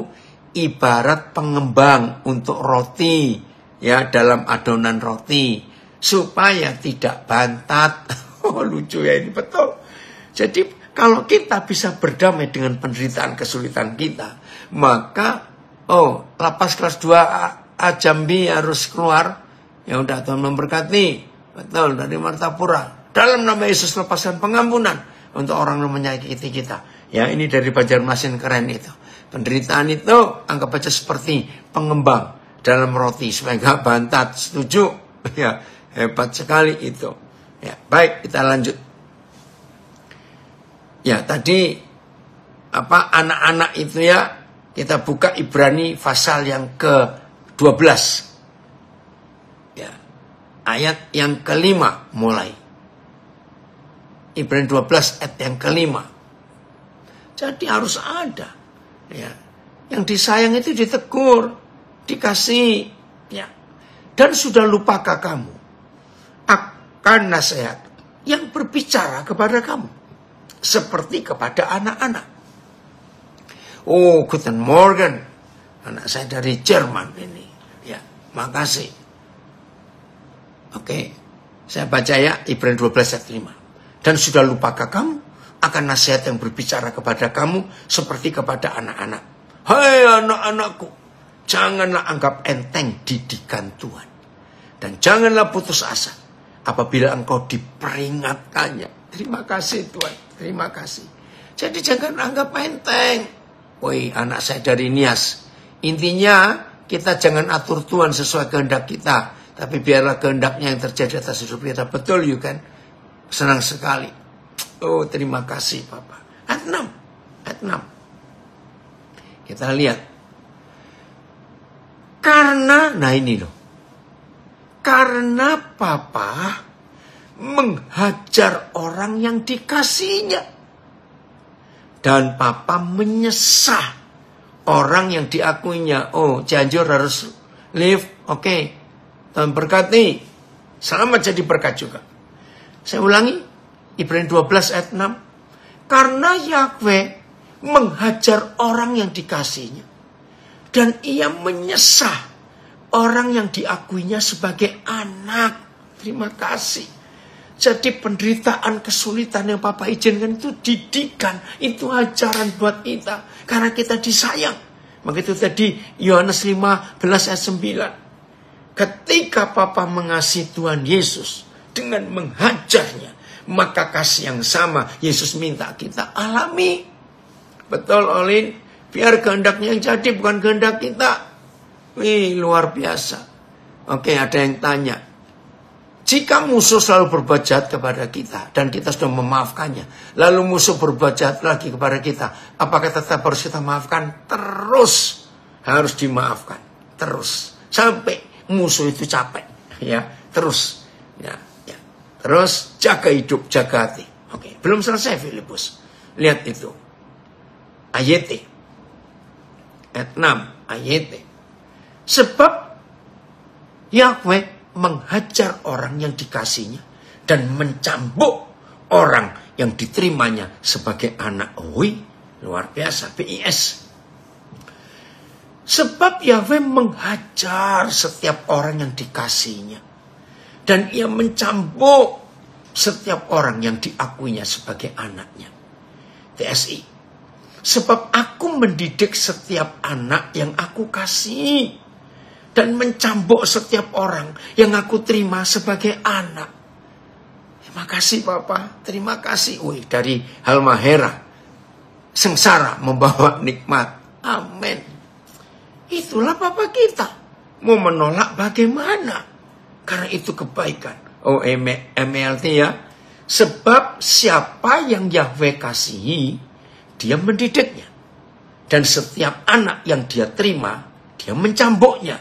ibarat pengembang untuk roti. Ya, dalam adonan roti. Supaya tidak bantat. Oh, lucu ya ini, betul. Jadi, kalau kita bisa berdamai dengan penderitaan kesulitan kita. Maka, lapas kelas 2 Jambi harus keluar. Ya udah, Tuhan memberkati. Betul, dari Martapura. Dalam nama Yesus lepaskan pengampunan untuk orang yang menyakiti kita. Ya, ini dari Banjarmasin, keren itu. Penderitaan itu anggap aja seperti pengembang dalam roti supaya gak bantat. Setuju? Ya, hebat sekali itu. Ya, baik, kita lanjut. Ya, tadi anak-anak itu ya, kita buka Ibrani pasal yang ke-12. Ayat yang ke-5 mulai. Ibrani 12 ayat yang ke-5. Jadi harus ada. Ya. Yang disayang itu ditegur. Dikasih. Ya. Dan sudah lupakah kamu akan nasihat yang berbicara kepada kamu. Seperti kepada anak-anak. Oh, guten Morgen. Anak saya dari Jerman ini. Ya, makasih. Oke, saya baca ya Ibrani 12 ayat 5. Dan sudah lupakah kamu akan nasihat yang berbicara kepada kamu seperti kepada anak-anak. Hai anak-anakku, janganlah anggap enteng didikan Tuhan. Dan janganlah putus asa apabila engkau diperingatkannya. Terima kasih Tuhan, terima kasih. Jadi jangan anggap enteng. Woi, anak saya dari Nias. Intinya kita jangan atur Tuhan sesuai kehendak kita. Tapi biarlah kehendaknya yang terjadi atas hidup kita. Betul you kan? Senang sekali. Oh, terima kasih Papa. Ayat 6. Kita lihat. Karena, nah ini loh. Karena Papa menghajar orang yang dikasihinya. Dan Papa menyesah orang yang diakuinya. Oh, Cianjur harus live. Oke. Tuhan berkati. Selamat jadi berkat juga. Saya ulangi. Ibrani 12 ayat 6. Karena Yahweh menghajar orang yang dikasihnya. Dan ia menyesah orang yang diakuinya sebagai anak. Terima kasih. Jadi penderitaan, kesulitan yang Papa izinkan itu didikan. Itu ajaran buat kita. Karena kita disayang. Begitu tadi Yohanes 15 ayat 9. Ketika Papa mengasihi Tuhan Yesus dengan menghajarnya, maka kasih yang sama Yesus minta kita alami. Betul Olin? Biar kehendaknya yang jadi, bukan kehendak kita. Wih, luar biasa. Oke, ada yang tanya. Jika musuh selalu berbuat jahat kepada kita, dan kita sudah memaafkannya, lalu musuh berbuat jahat lagi kepada kita, apakah tetap harus kita maafkan? Terus harus dimaafkan. Terus. Sampai musuh itu capek, ya, terus Ya, ya. Terus jaga hidup, jaga hati. Oke, belum selesai Filipus. Lihat itu. Ayat ayat 6 ayat. Sebab Yahweh menghajar orang yang dikasihnya dan mencambuk orang yang diterimanya sebagai anak. Wih, luar biasa. PIS. Sebab Yahweh menghajar setiap orang yang dikasihnya dan ia mencambuk setiap orang yang diakuinya sebagai anaknya. TSI. Sebab aku mendidik setiap anak yang aku kasih dan mencambuk setiap orang yang aku terima sebagai anak. Terima kasih Papa, terima kasih. Wih, dari Halmahera, sengsara membawa nikmat. Amin. Itulah Papa kita. Mau menolak bagaimana? Karena itu kebaikan. Oh, MLT ya. Sebab siapa yang Yahweh kasihi, dia mendidiknya. Dan setiap anak yang dia terima, dia mencambuknya.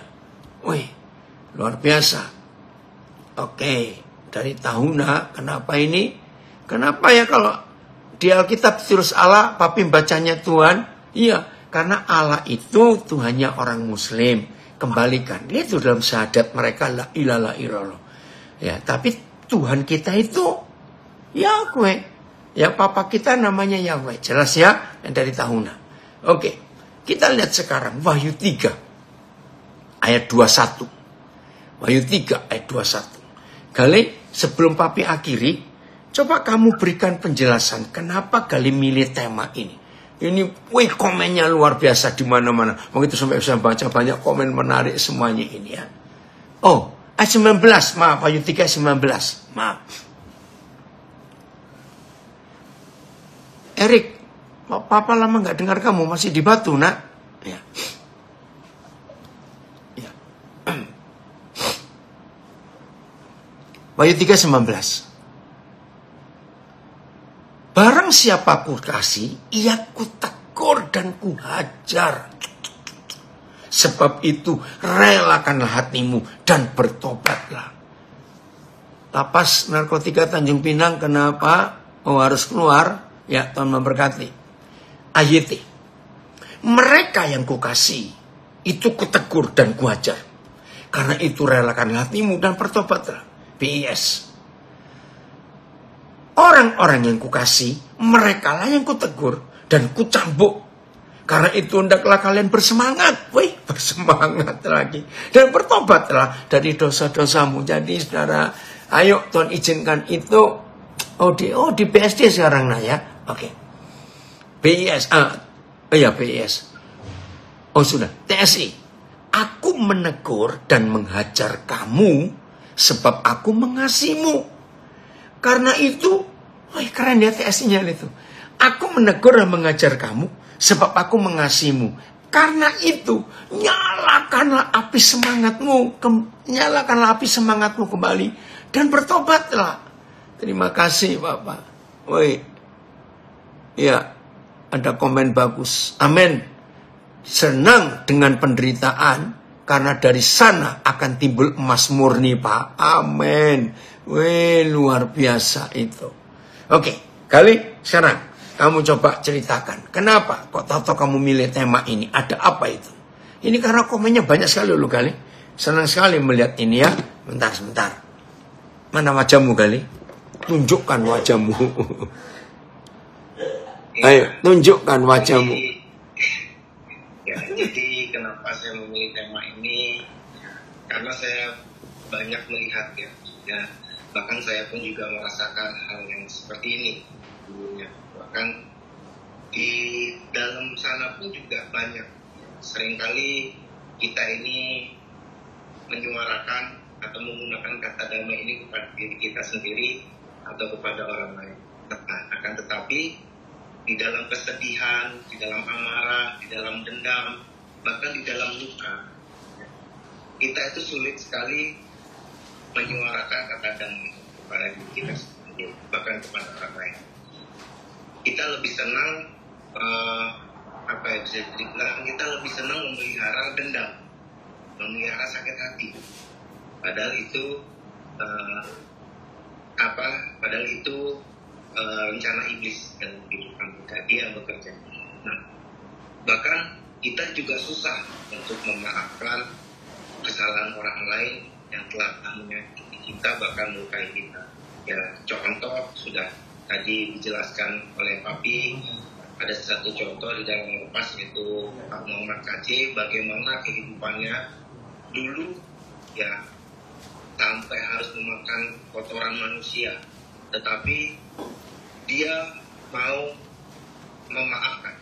Wih, luar biasa. Oke, dari Tahuna, kenapa ini? Kenapa ya kalau di Alkitab terus Allah, Papi bacanya Tuhan? Iya, karena Allah itu Tuhannya orang Muslim. Kembalikan, lihat itu dalam syahadat mereka, la ilaha illallah. Ya, tapi Tuhan kita itu Yahweh. Ya, Papa kita namanya Yahweh. Jelas ya, yang dari Tahuna. Oke, kita lihat sekarang Wahyu 3 ayat 21. Wahyu 3 ayat 21. Gali, sebelum Papi akhiri, coba kamu berikan penjelasan kenapa Gali milih tema ini. Ini, wih, komennya luar biasa di mana-mana. Begitu sampai bisa baca banyak komen menarik semuanya ini ya. Oh, ayat 19, maaf, Wahyu 3 ayat 19. Maaf. Erik, Papa lama nggak dengar kamu, masih di Batu, nak? Ya. Ya. Wahyu 3:19. Barang siapa ku kasih, ia ku tegur dan ku hajar. Sebab itu relakanlah hatimu dan bertobatlah. Lapas narkotika Tanjung Pinang, kenapa? Oh, harus keluar. Ya, Tuhan memberkati. Ayat. Mereka yang kukasih, itu kutegur dan kuajar. Karena itu relakan hatimu dan bertobatlah. PIS. Orang-orang yang kukasih, mereka lah yang kutegur dan kucambuk. Karena itu hendaklah kalian bersemangat. Wih, bersemangat lagi. Dan bertobatlah dari dosa-dosamu. Jadi saudara, ayo Tuhan izinkan itu. Oh di PSD sekarang nah ya. Oke. PIS. Ya PIS. Oh sudah. TSI. Aku menegur dan menghajar kamu sebab aku mengasihimu. Karena itu, keren ya TSI-nya itu. Aku menegur dan mengajar kamu sebab aku mengasihimu. Karena itu, nyalakanlah api semangatmu. Nyalakanlah api semangatmu kembali. Dan bertobatlah. Terima kasih Bapak. Woi. Ya, ada komen bagus. Amin. Senang dengan penderitaan. Karena dari sana akan timbul emas murni Pak. Amin. Wih, luar biasa itu. Oke, Gali, sekarang kamu coba ceritakan. Kenapa kok tahu kamu milih tema ini? Ada apa itu? Ini karena komennya banyak sekali loh Gali. Senang sekali melihat ini ya. Sebentar. Mana wajahmu Gali? Tunjukkan wajahmu. Ayo, tunjukkan wajahmu. Ya, jadi kenapa saya memilih tema ini? Karena saya banyak melihat ya. Bahkan saya pun juga merasakan hal yang seperti ini dulunya. Bahkan di dalam sana pun juga banyak. Seringkali kita ini menyuarakan atau menggunakan kata damai ini kepada diri kita sendiri atau kepada orang lain. Akan tetapi di dalam kesedihan, di dalam amarah, di dalam dendam, bahkan di dalam luka, kita itu sulit sekali menyuarakan kata damai kepada diri kita sendiri, bahkan kepada orang lain. Kita lebih senang, bisa dibilang, kita lebih senang memelihara dendam, memelihara sakit hati. Padahal itu padahal itu rencana iblis dalam kehidupan kita, dia bekerja. Nah, bahkan kita juga susah untuk memaafkan kesalahan orang lain yang telah menyakiti kita, bahkan melukai kita. Ya, contoh sudah tadi dijelaskan oleh Papi. Ada satu contoh di dalam Lepas, yaitu Pak Muhammad KC, bagaimana kehidupannya dulu ya sampai harus memakan kotoran manusia, tetapi dia mau memaafkan,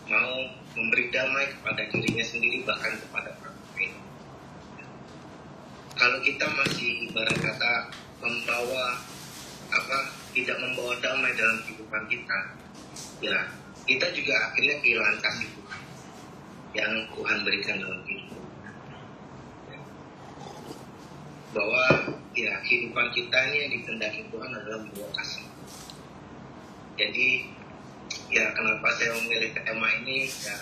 mau memberi damai kepada dirinya sendiri, bahkan kepada orang lain. Kalau kita masih ibarat kata tidak membawa damai dalam kehidupan kita, ya kita juga akhirnya kehilangan kasih Tuhan yang Tuhan berikan dalam hidup. Bahwa ya kehidupan kita ini yang dikehendaki Tuhan adalah membawa kasih. Jadi ya kenapa saya memilih tema ini, ya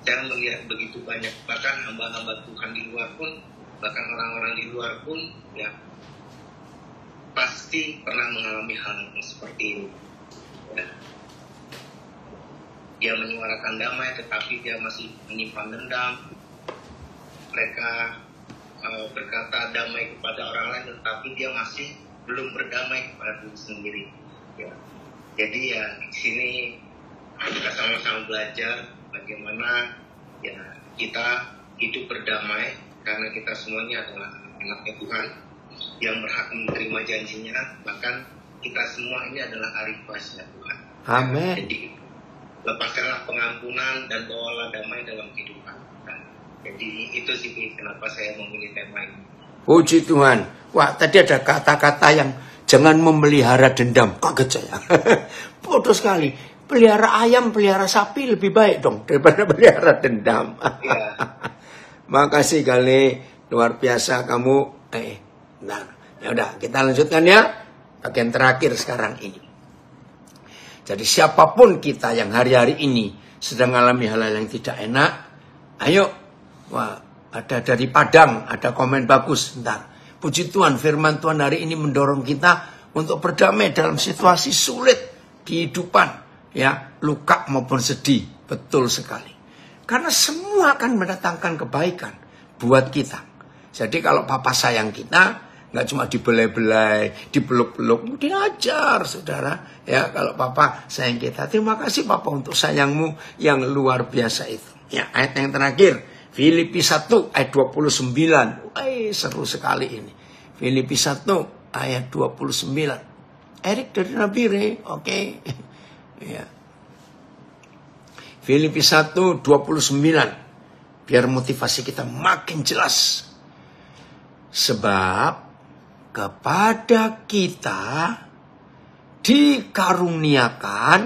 saya melihat begitu banyak, bahkan hamba-hamba Tuhan di luar pun, bahkan orang-orang di luar pun ya pasti pernah mengalami hal yang seperti ini. Ya. Dia menyuarakan damai, tetapi dia masih menyimpan dendam. Mereka berkata damai kepada orang lain, tetapi dia masih belum berdamai kepada diri sendiri. Ya. Jadi ya di sini kita sama-sama belajar bagaimana ya kita hidup berdamai, karena kita semuanya adalah anak-anaknya Tuhan yang berhak menerima janjinya. Bahkan kita semua ini adalah ahli kuasa Tuhan. Amin. Jadi lepaskanlah pengampunan dan bawalah damai dalam kehidupan. Jadi itu sih kenapa saya memilih tema ini. Puji Tuhan. Wah, tadi ada kata-kata yang jangan memelihara dendam. Kaget saya. Bodoh sekali. Pelihara ayam, pelihara sapi lebih baik dong daripada pelihara dendam. Ya. Makasih kali, luar biasa kamu. Nah, ya udah kita lanjutkan ya. Bagian terakhir sekarang ini. Jadi siapapun kita yang hari-hari ini sedang mengalami hal-hal yang tidak enak, ayo. Wah, ada dari Padang, ada komen bagus. Bentar. Puji Tuhan, firman Tuhan hari ini mendorong kita untuk berdamai dalam situasi sulit kehidupan, ya, luka maupun sedih. Betul sekali. Karena semua akan mendatangkan kebaikan buat kita. Jadi kalau Papa sayang kita, nggak cuma dibelai-belai, dipeluk-peluk, diajar, saudara. Ya, kalau Papa sayang kita, terima kasih Papa untuk sayangmu yang luar biasa itu. Ya, ayat yang terakhir, Filipi 1 ayat 29. Seru sekali ini. Filipi 1 ayat 29. Erik dari Nabire, oke. Ya. Filipi 1 29. Biar motivasi kita makin jelas. Sebab kepada kita dikaruniakan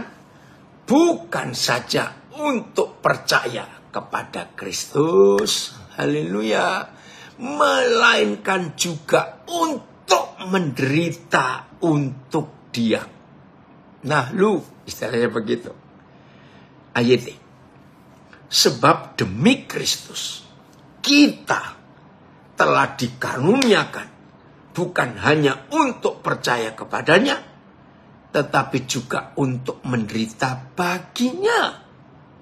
bukan saja untuk percaya kepada Kristus, haleluya, melainkan juga untuk menderita untuk Dia. Nah, istilahnya begitu. Ayat ini. Sebab demi Kristus kita telah dikaruniakan bukan hanya untuk percaya kepadanya, tetapi juga untuk menderita baginya.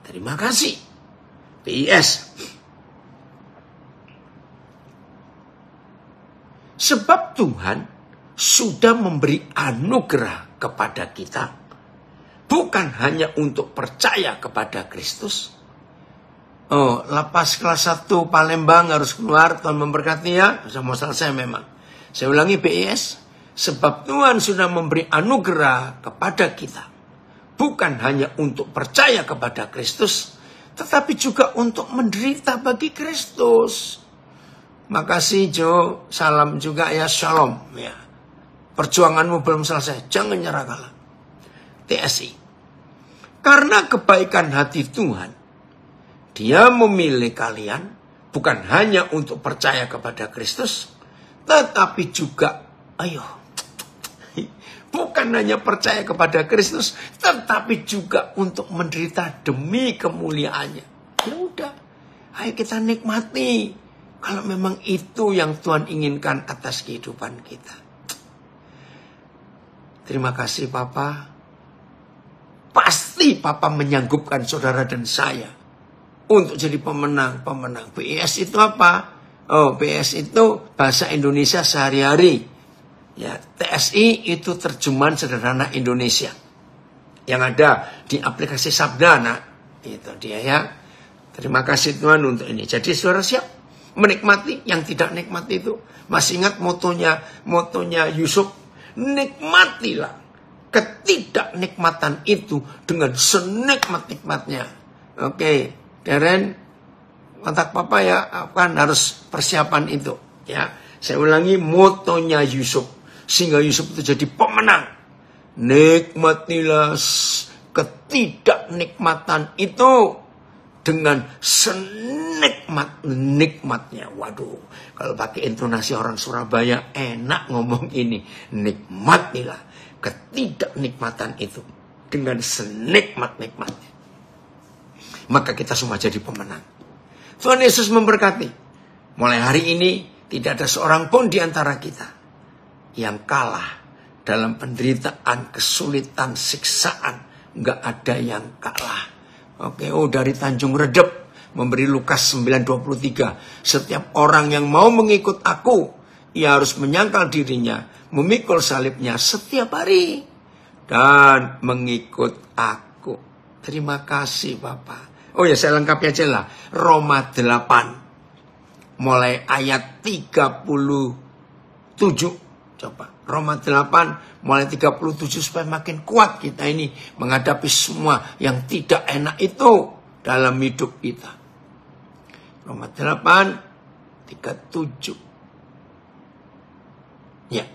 Terima kasih. PIS. Sebab Tuhan sudah memberi anugerah kepada kita, bukan hanya untuk percaya kepada Kristus. Lapas kelas 1 Palembang harus keluar, Tuhan memberkati ya. Mau selesai memang. Saya ulangi PIS. Sebab Tuhan sudah memberi anugerah kepada kita, bukan hanya untuk percaya kepada Kristus, tetapi juga untuk menderita bagi Kristus. Makasih Jo, salam juga ya, shalom ya. Perjuanganmu belum selesai, jangan nyerah kalah. TSI. Karena kebaikan hati Tuhan, Dia memilih kalian bukan hanya untuk percaya kepada Kristus, tetapi juga, bukan hanya percaya kepada Kristus, tetapi juga untuk menderita demi kemuliaannya. Ya udah, ayo kita nikmati. Kalau memang itu yang Tuhan inginkan atas kehidupan kita. Terima kasih Papa. Pasti Papa menyanggupkan saudara dan saya untuk jadi pemenang. BIS itu apa? Oh, BIS itu bahasa Indonesia sehari-hari. Ya, TSI itu terjemahan sederhana Indonesia. Yang ada di aplikasi Sabdana. Itu dia ya. Terima kasih Tuhan untuk ini. Jadi saudara siap menikmati yang tidak nikmati itu. Masih ingat motonya Yusuf? Nikmatilah ketidaknikmatan itu dengan senikmat-nikmatnya. Oke, Darren, kontak Papa ya, kan harus persiapan itu. Ya, saya ulangi motonya Yusuf, sehingga Yusuf itu jadi pemenang. Nikmatilah ketidaknikmatan itu dengan senikmat-nikmatnya. Waduh, kalau pakai intonasi orang Surabaya enak ngomong ini. Nikmatilah ketidaknikmatan itu dengan senikmat-nikmatnya. Maka kita semua jadi pemenang. Tuhan Yesus memberkati. Mulai hari ini tidak ada seorang pun di antara kita yang kalah dalam penderitaan, kesulitan, siksaan. Nggak ada yang kalah. Oke, dari Tanjung Redep memberi Lukas 9:23. Setiap orang yang mau mengikut aku, ia harus menyangkal dirinya, memikul salibnya setiap hari, dan mengikut aku. Terima kasih Bapak. Oh ya, saya lengkapi aja lah. Roma 8 mulai ayat 37. Coba Roma 8 mulai 37 supaya makin kuat kita ini menghadapi semua yang tidak enak itu dalam hidup kita. Roma 8:37. Ya.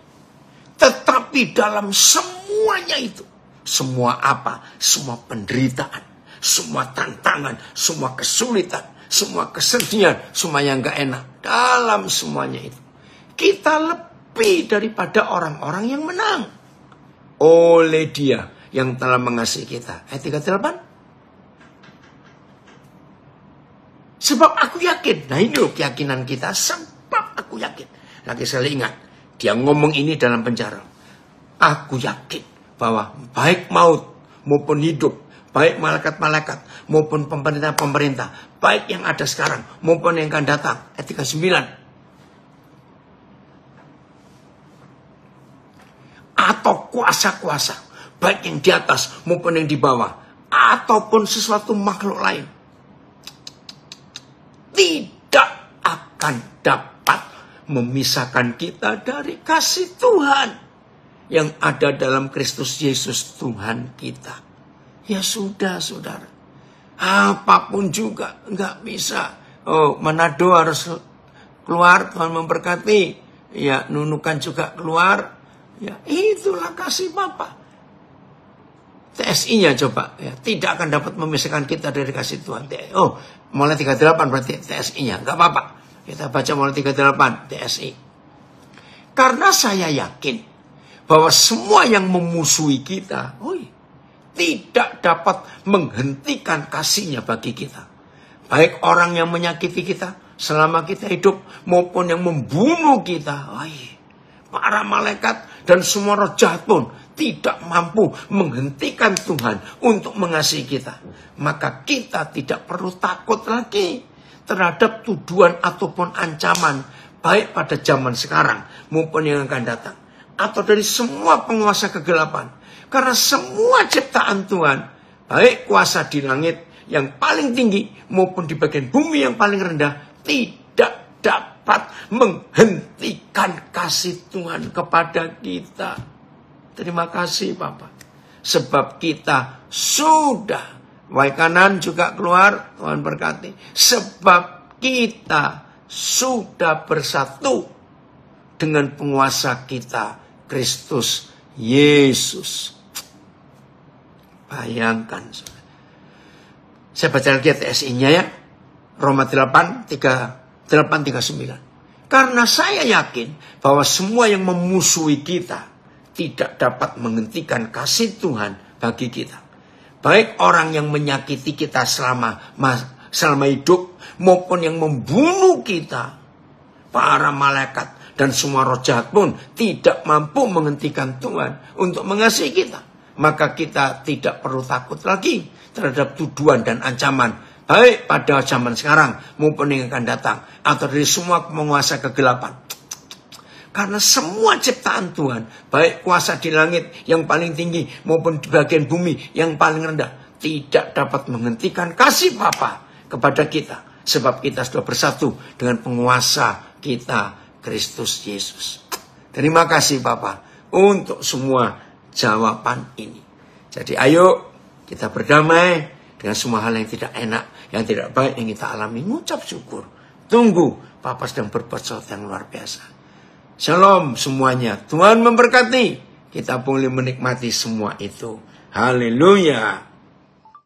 Tetapi dalam semuanya itu, semua apa? Semua penderitaan, semua tantangan, semua kesulitan, semua kesedihan, semua yang gak enak. Dalam semuanya itu, kita lebih daripada orang-orang yang menang. Oleh Dia yang telah mengasihi kita. Ayat 38. Sebab aku yakin. Nah ini loh keyakinan kita. Sebab aku yakin. Lagi saya ingat. Dia ngomong ini dalam penjara. Aku yakin bahwa baik maut maupun hidup, baik malaikat-malaikat maupun pemerintah-pemerintah, baik yang ada sekarang maupun yang akan datang. Ayat 39. Atau kuasa-kuasa, baik yang di atas maupun yang di bawah, ataupun sesuatu makhluk lain, tidak akan dapat memisahkan kita dari kasih Tuhan yang ada dalam Kristus Yesus Tuhan kita. Ya sudah, saudara. Apapun juga nggak bisa. Oh, Manado harus keluar, Tuhan memberkati. Ya, Nunukan juga keluar. Ya, itulah kasih Bapa. TSI-nya coba, ya, tidak akan dapat memisahkan kita dari kasih Tuhan. Oh, mulai 38 berarti TSI-nya, nggak apa-apa. Kita baca mulai 38 TSI. Karena saya yakin bahwa semua yang memusuhi kita, tidak dapat menghentikan kasih-Nya bagi kita. Baik orang yang menyakiti kita selama kita hidup maupun yang membunuh kita. Para malaikat dan semua roh jahat pun tidak mampu menghentikan Tuhan untuk mengasihi kita. Maka kita tidak perlu takut lagi terhadap tuduhan ataupun ancaman, baik pada zaman sekarang maupun yang akan datang, atau dari semua penguasa kegelapan. Karena semua ciptaan Tuhan, baik kuasa di langit yang paling tinggi maupun di bagian bumi yang paling rendah, tidak dapat menghentikan kasih Tuhan kepada kita. Terima kasih Bapak. Sebab kita sudah, wahai kanan juga keluar, Tuhan berkati. Sebab kita sudah bersatu dengan penguasa kita, Kristus Yesus. Bayangkan. Saya baca lagi TSI-nya ya. Roma 8:39. Karena saya yakin bahwa semua yang memusuhi kita tidak dapat menghentikan kasih Tuhan bagi kita. Baik orang yang menyakiti kita selama hidup maupun yang membunuh kita. Para malaikat dan semua roh jahat pun tidak mampu menghentikan Tuhan untuk mengasihi kita. Maka kita tidak perlu takut lagi terhadap tuduhan dan ancaman, baik pada zaman sekarang maupun yang akan datang, atau dari semua penguasa kegelapan. Karena semua ciptaan Tuhan, baik kuasa di langit yang paling tinggi maupun di bagian bumi yang paling rendah, tidak dapat menghentikan kasih Bapa kepada kita. Sebab kita sudah bersatu dengan penguasa kita, Kristus Yesus. Terima kasih Bapa untuk semua jawaban ini. Jadi ayo kita berdamai dengan semua hal yang tidak enak, yang tidak baik yang kita alami. Mengucap syukur. Tunggu, Bapa sedang berbuat sesuatu yang luar biasa. Shalom semuanya. Tuhan memberkati. Kita boleh menikmati semua itu. Haleluya.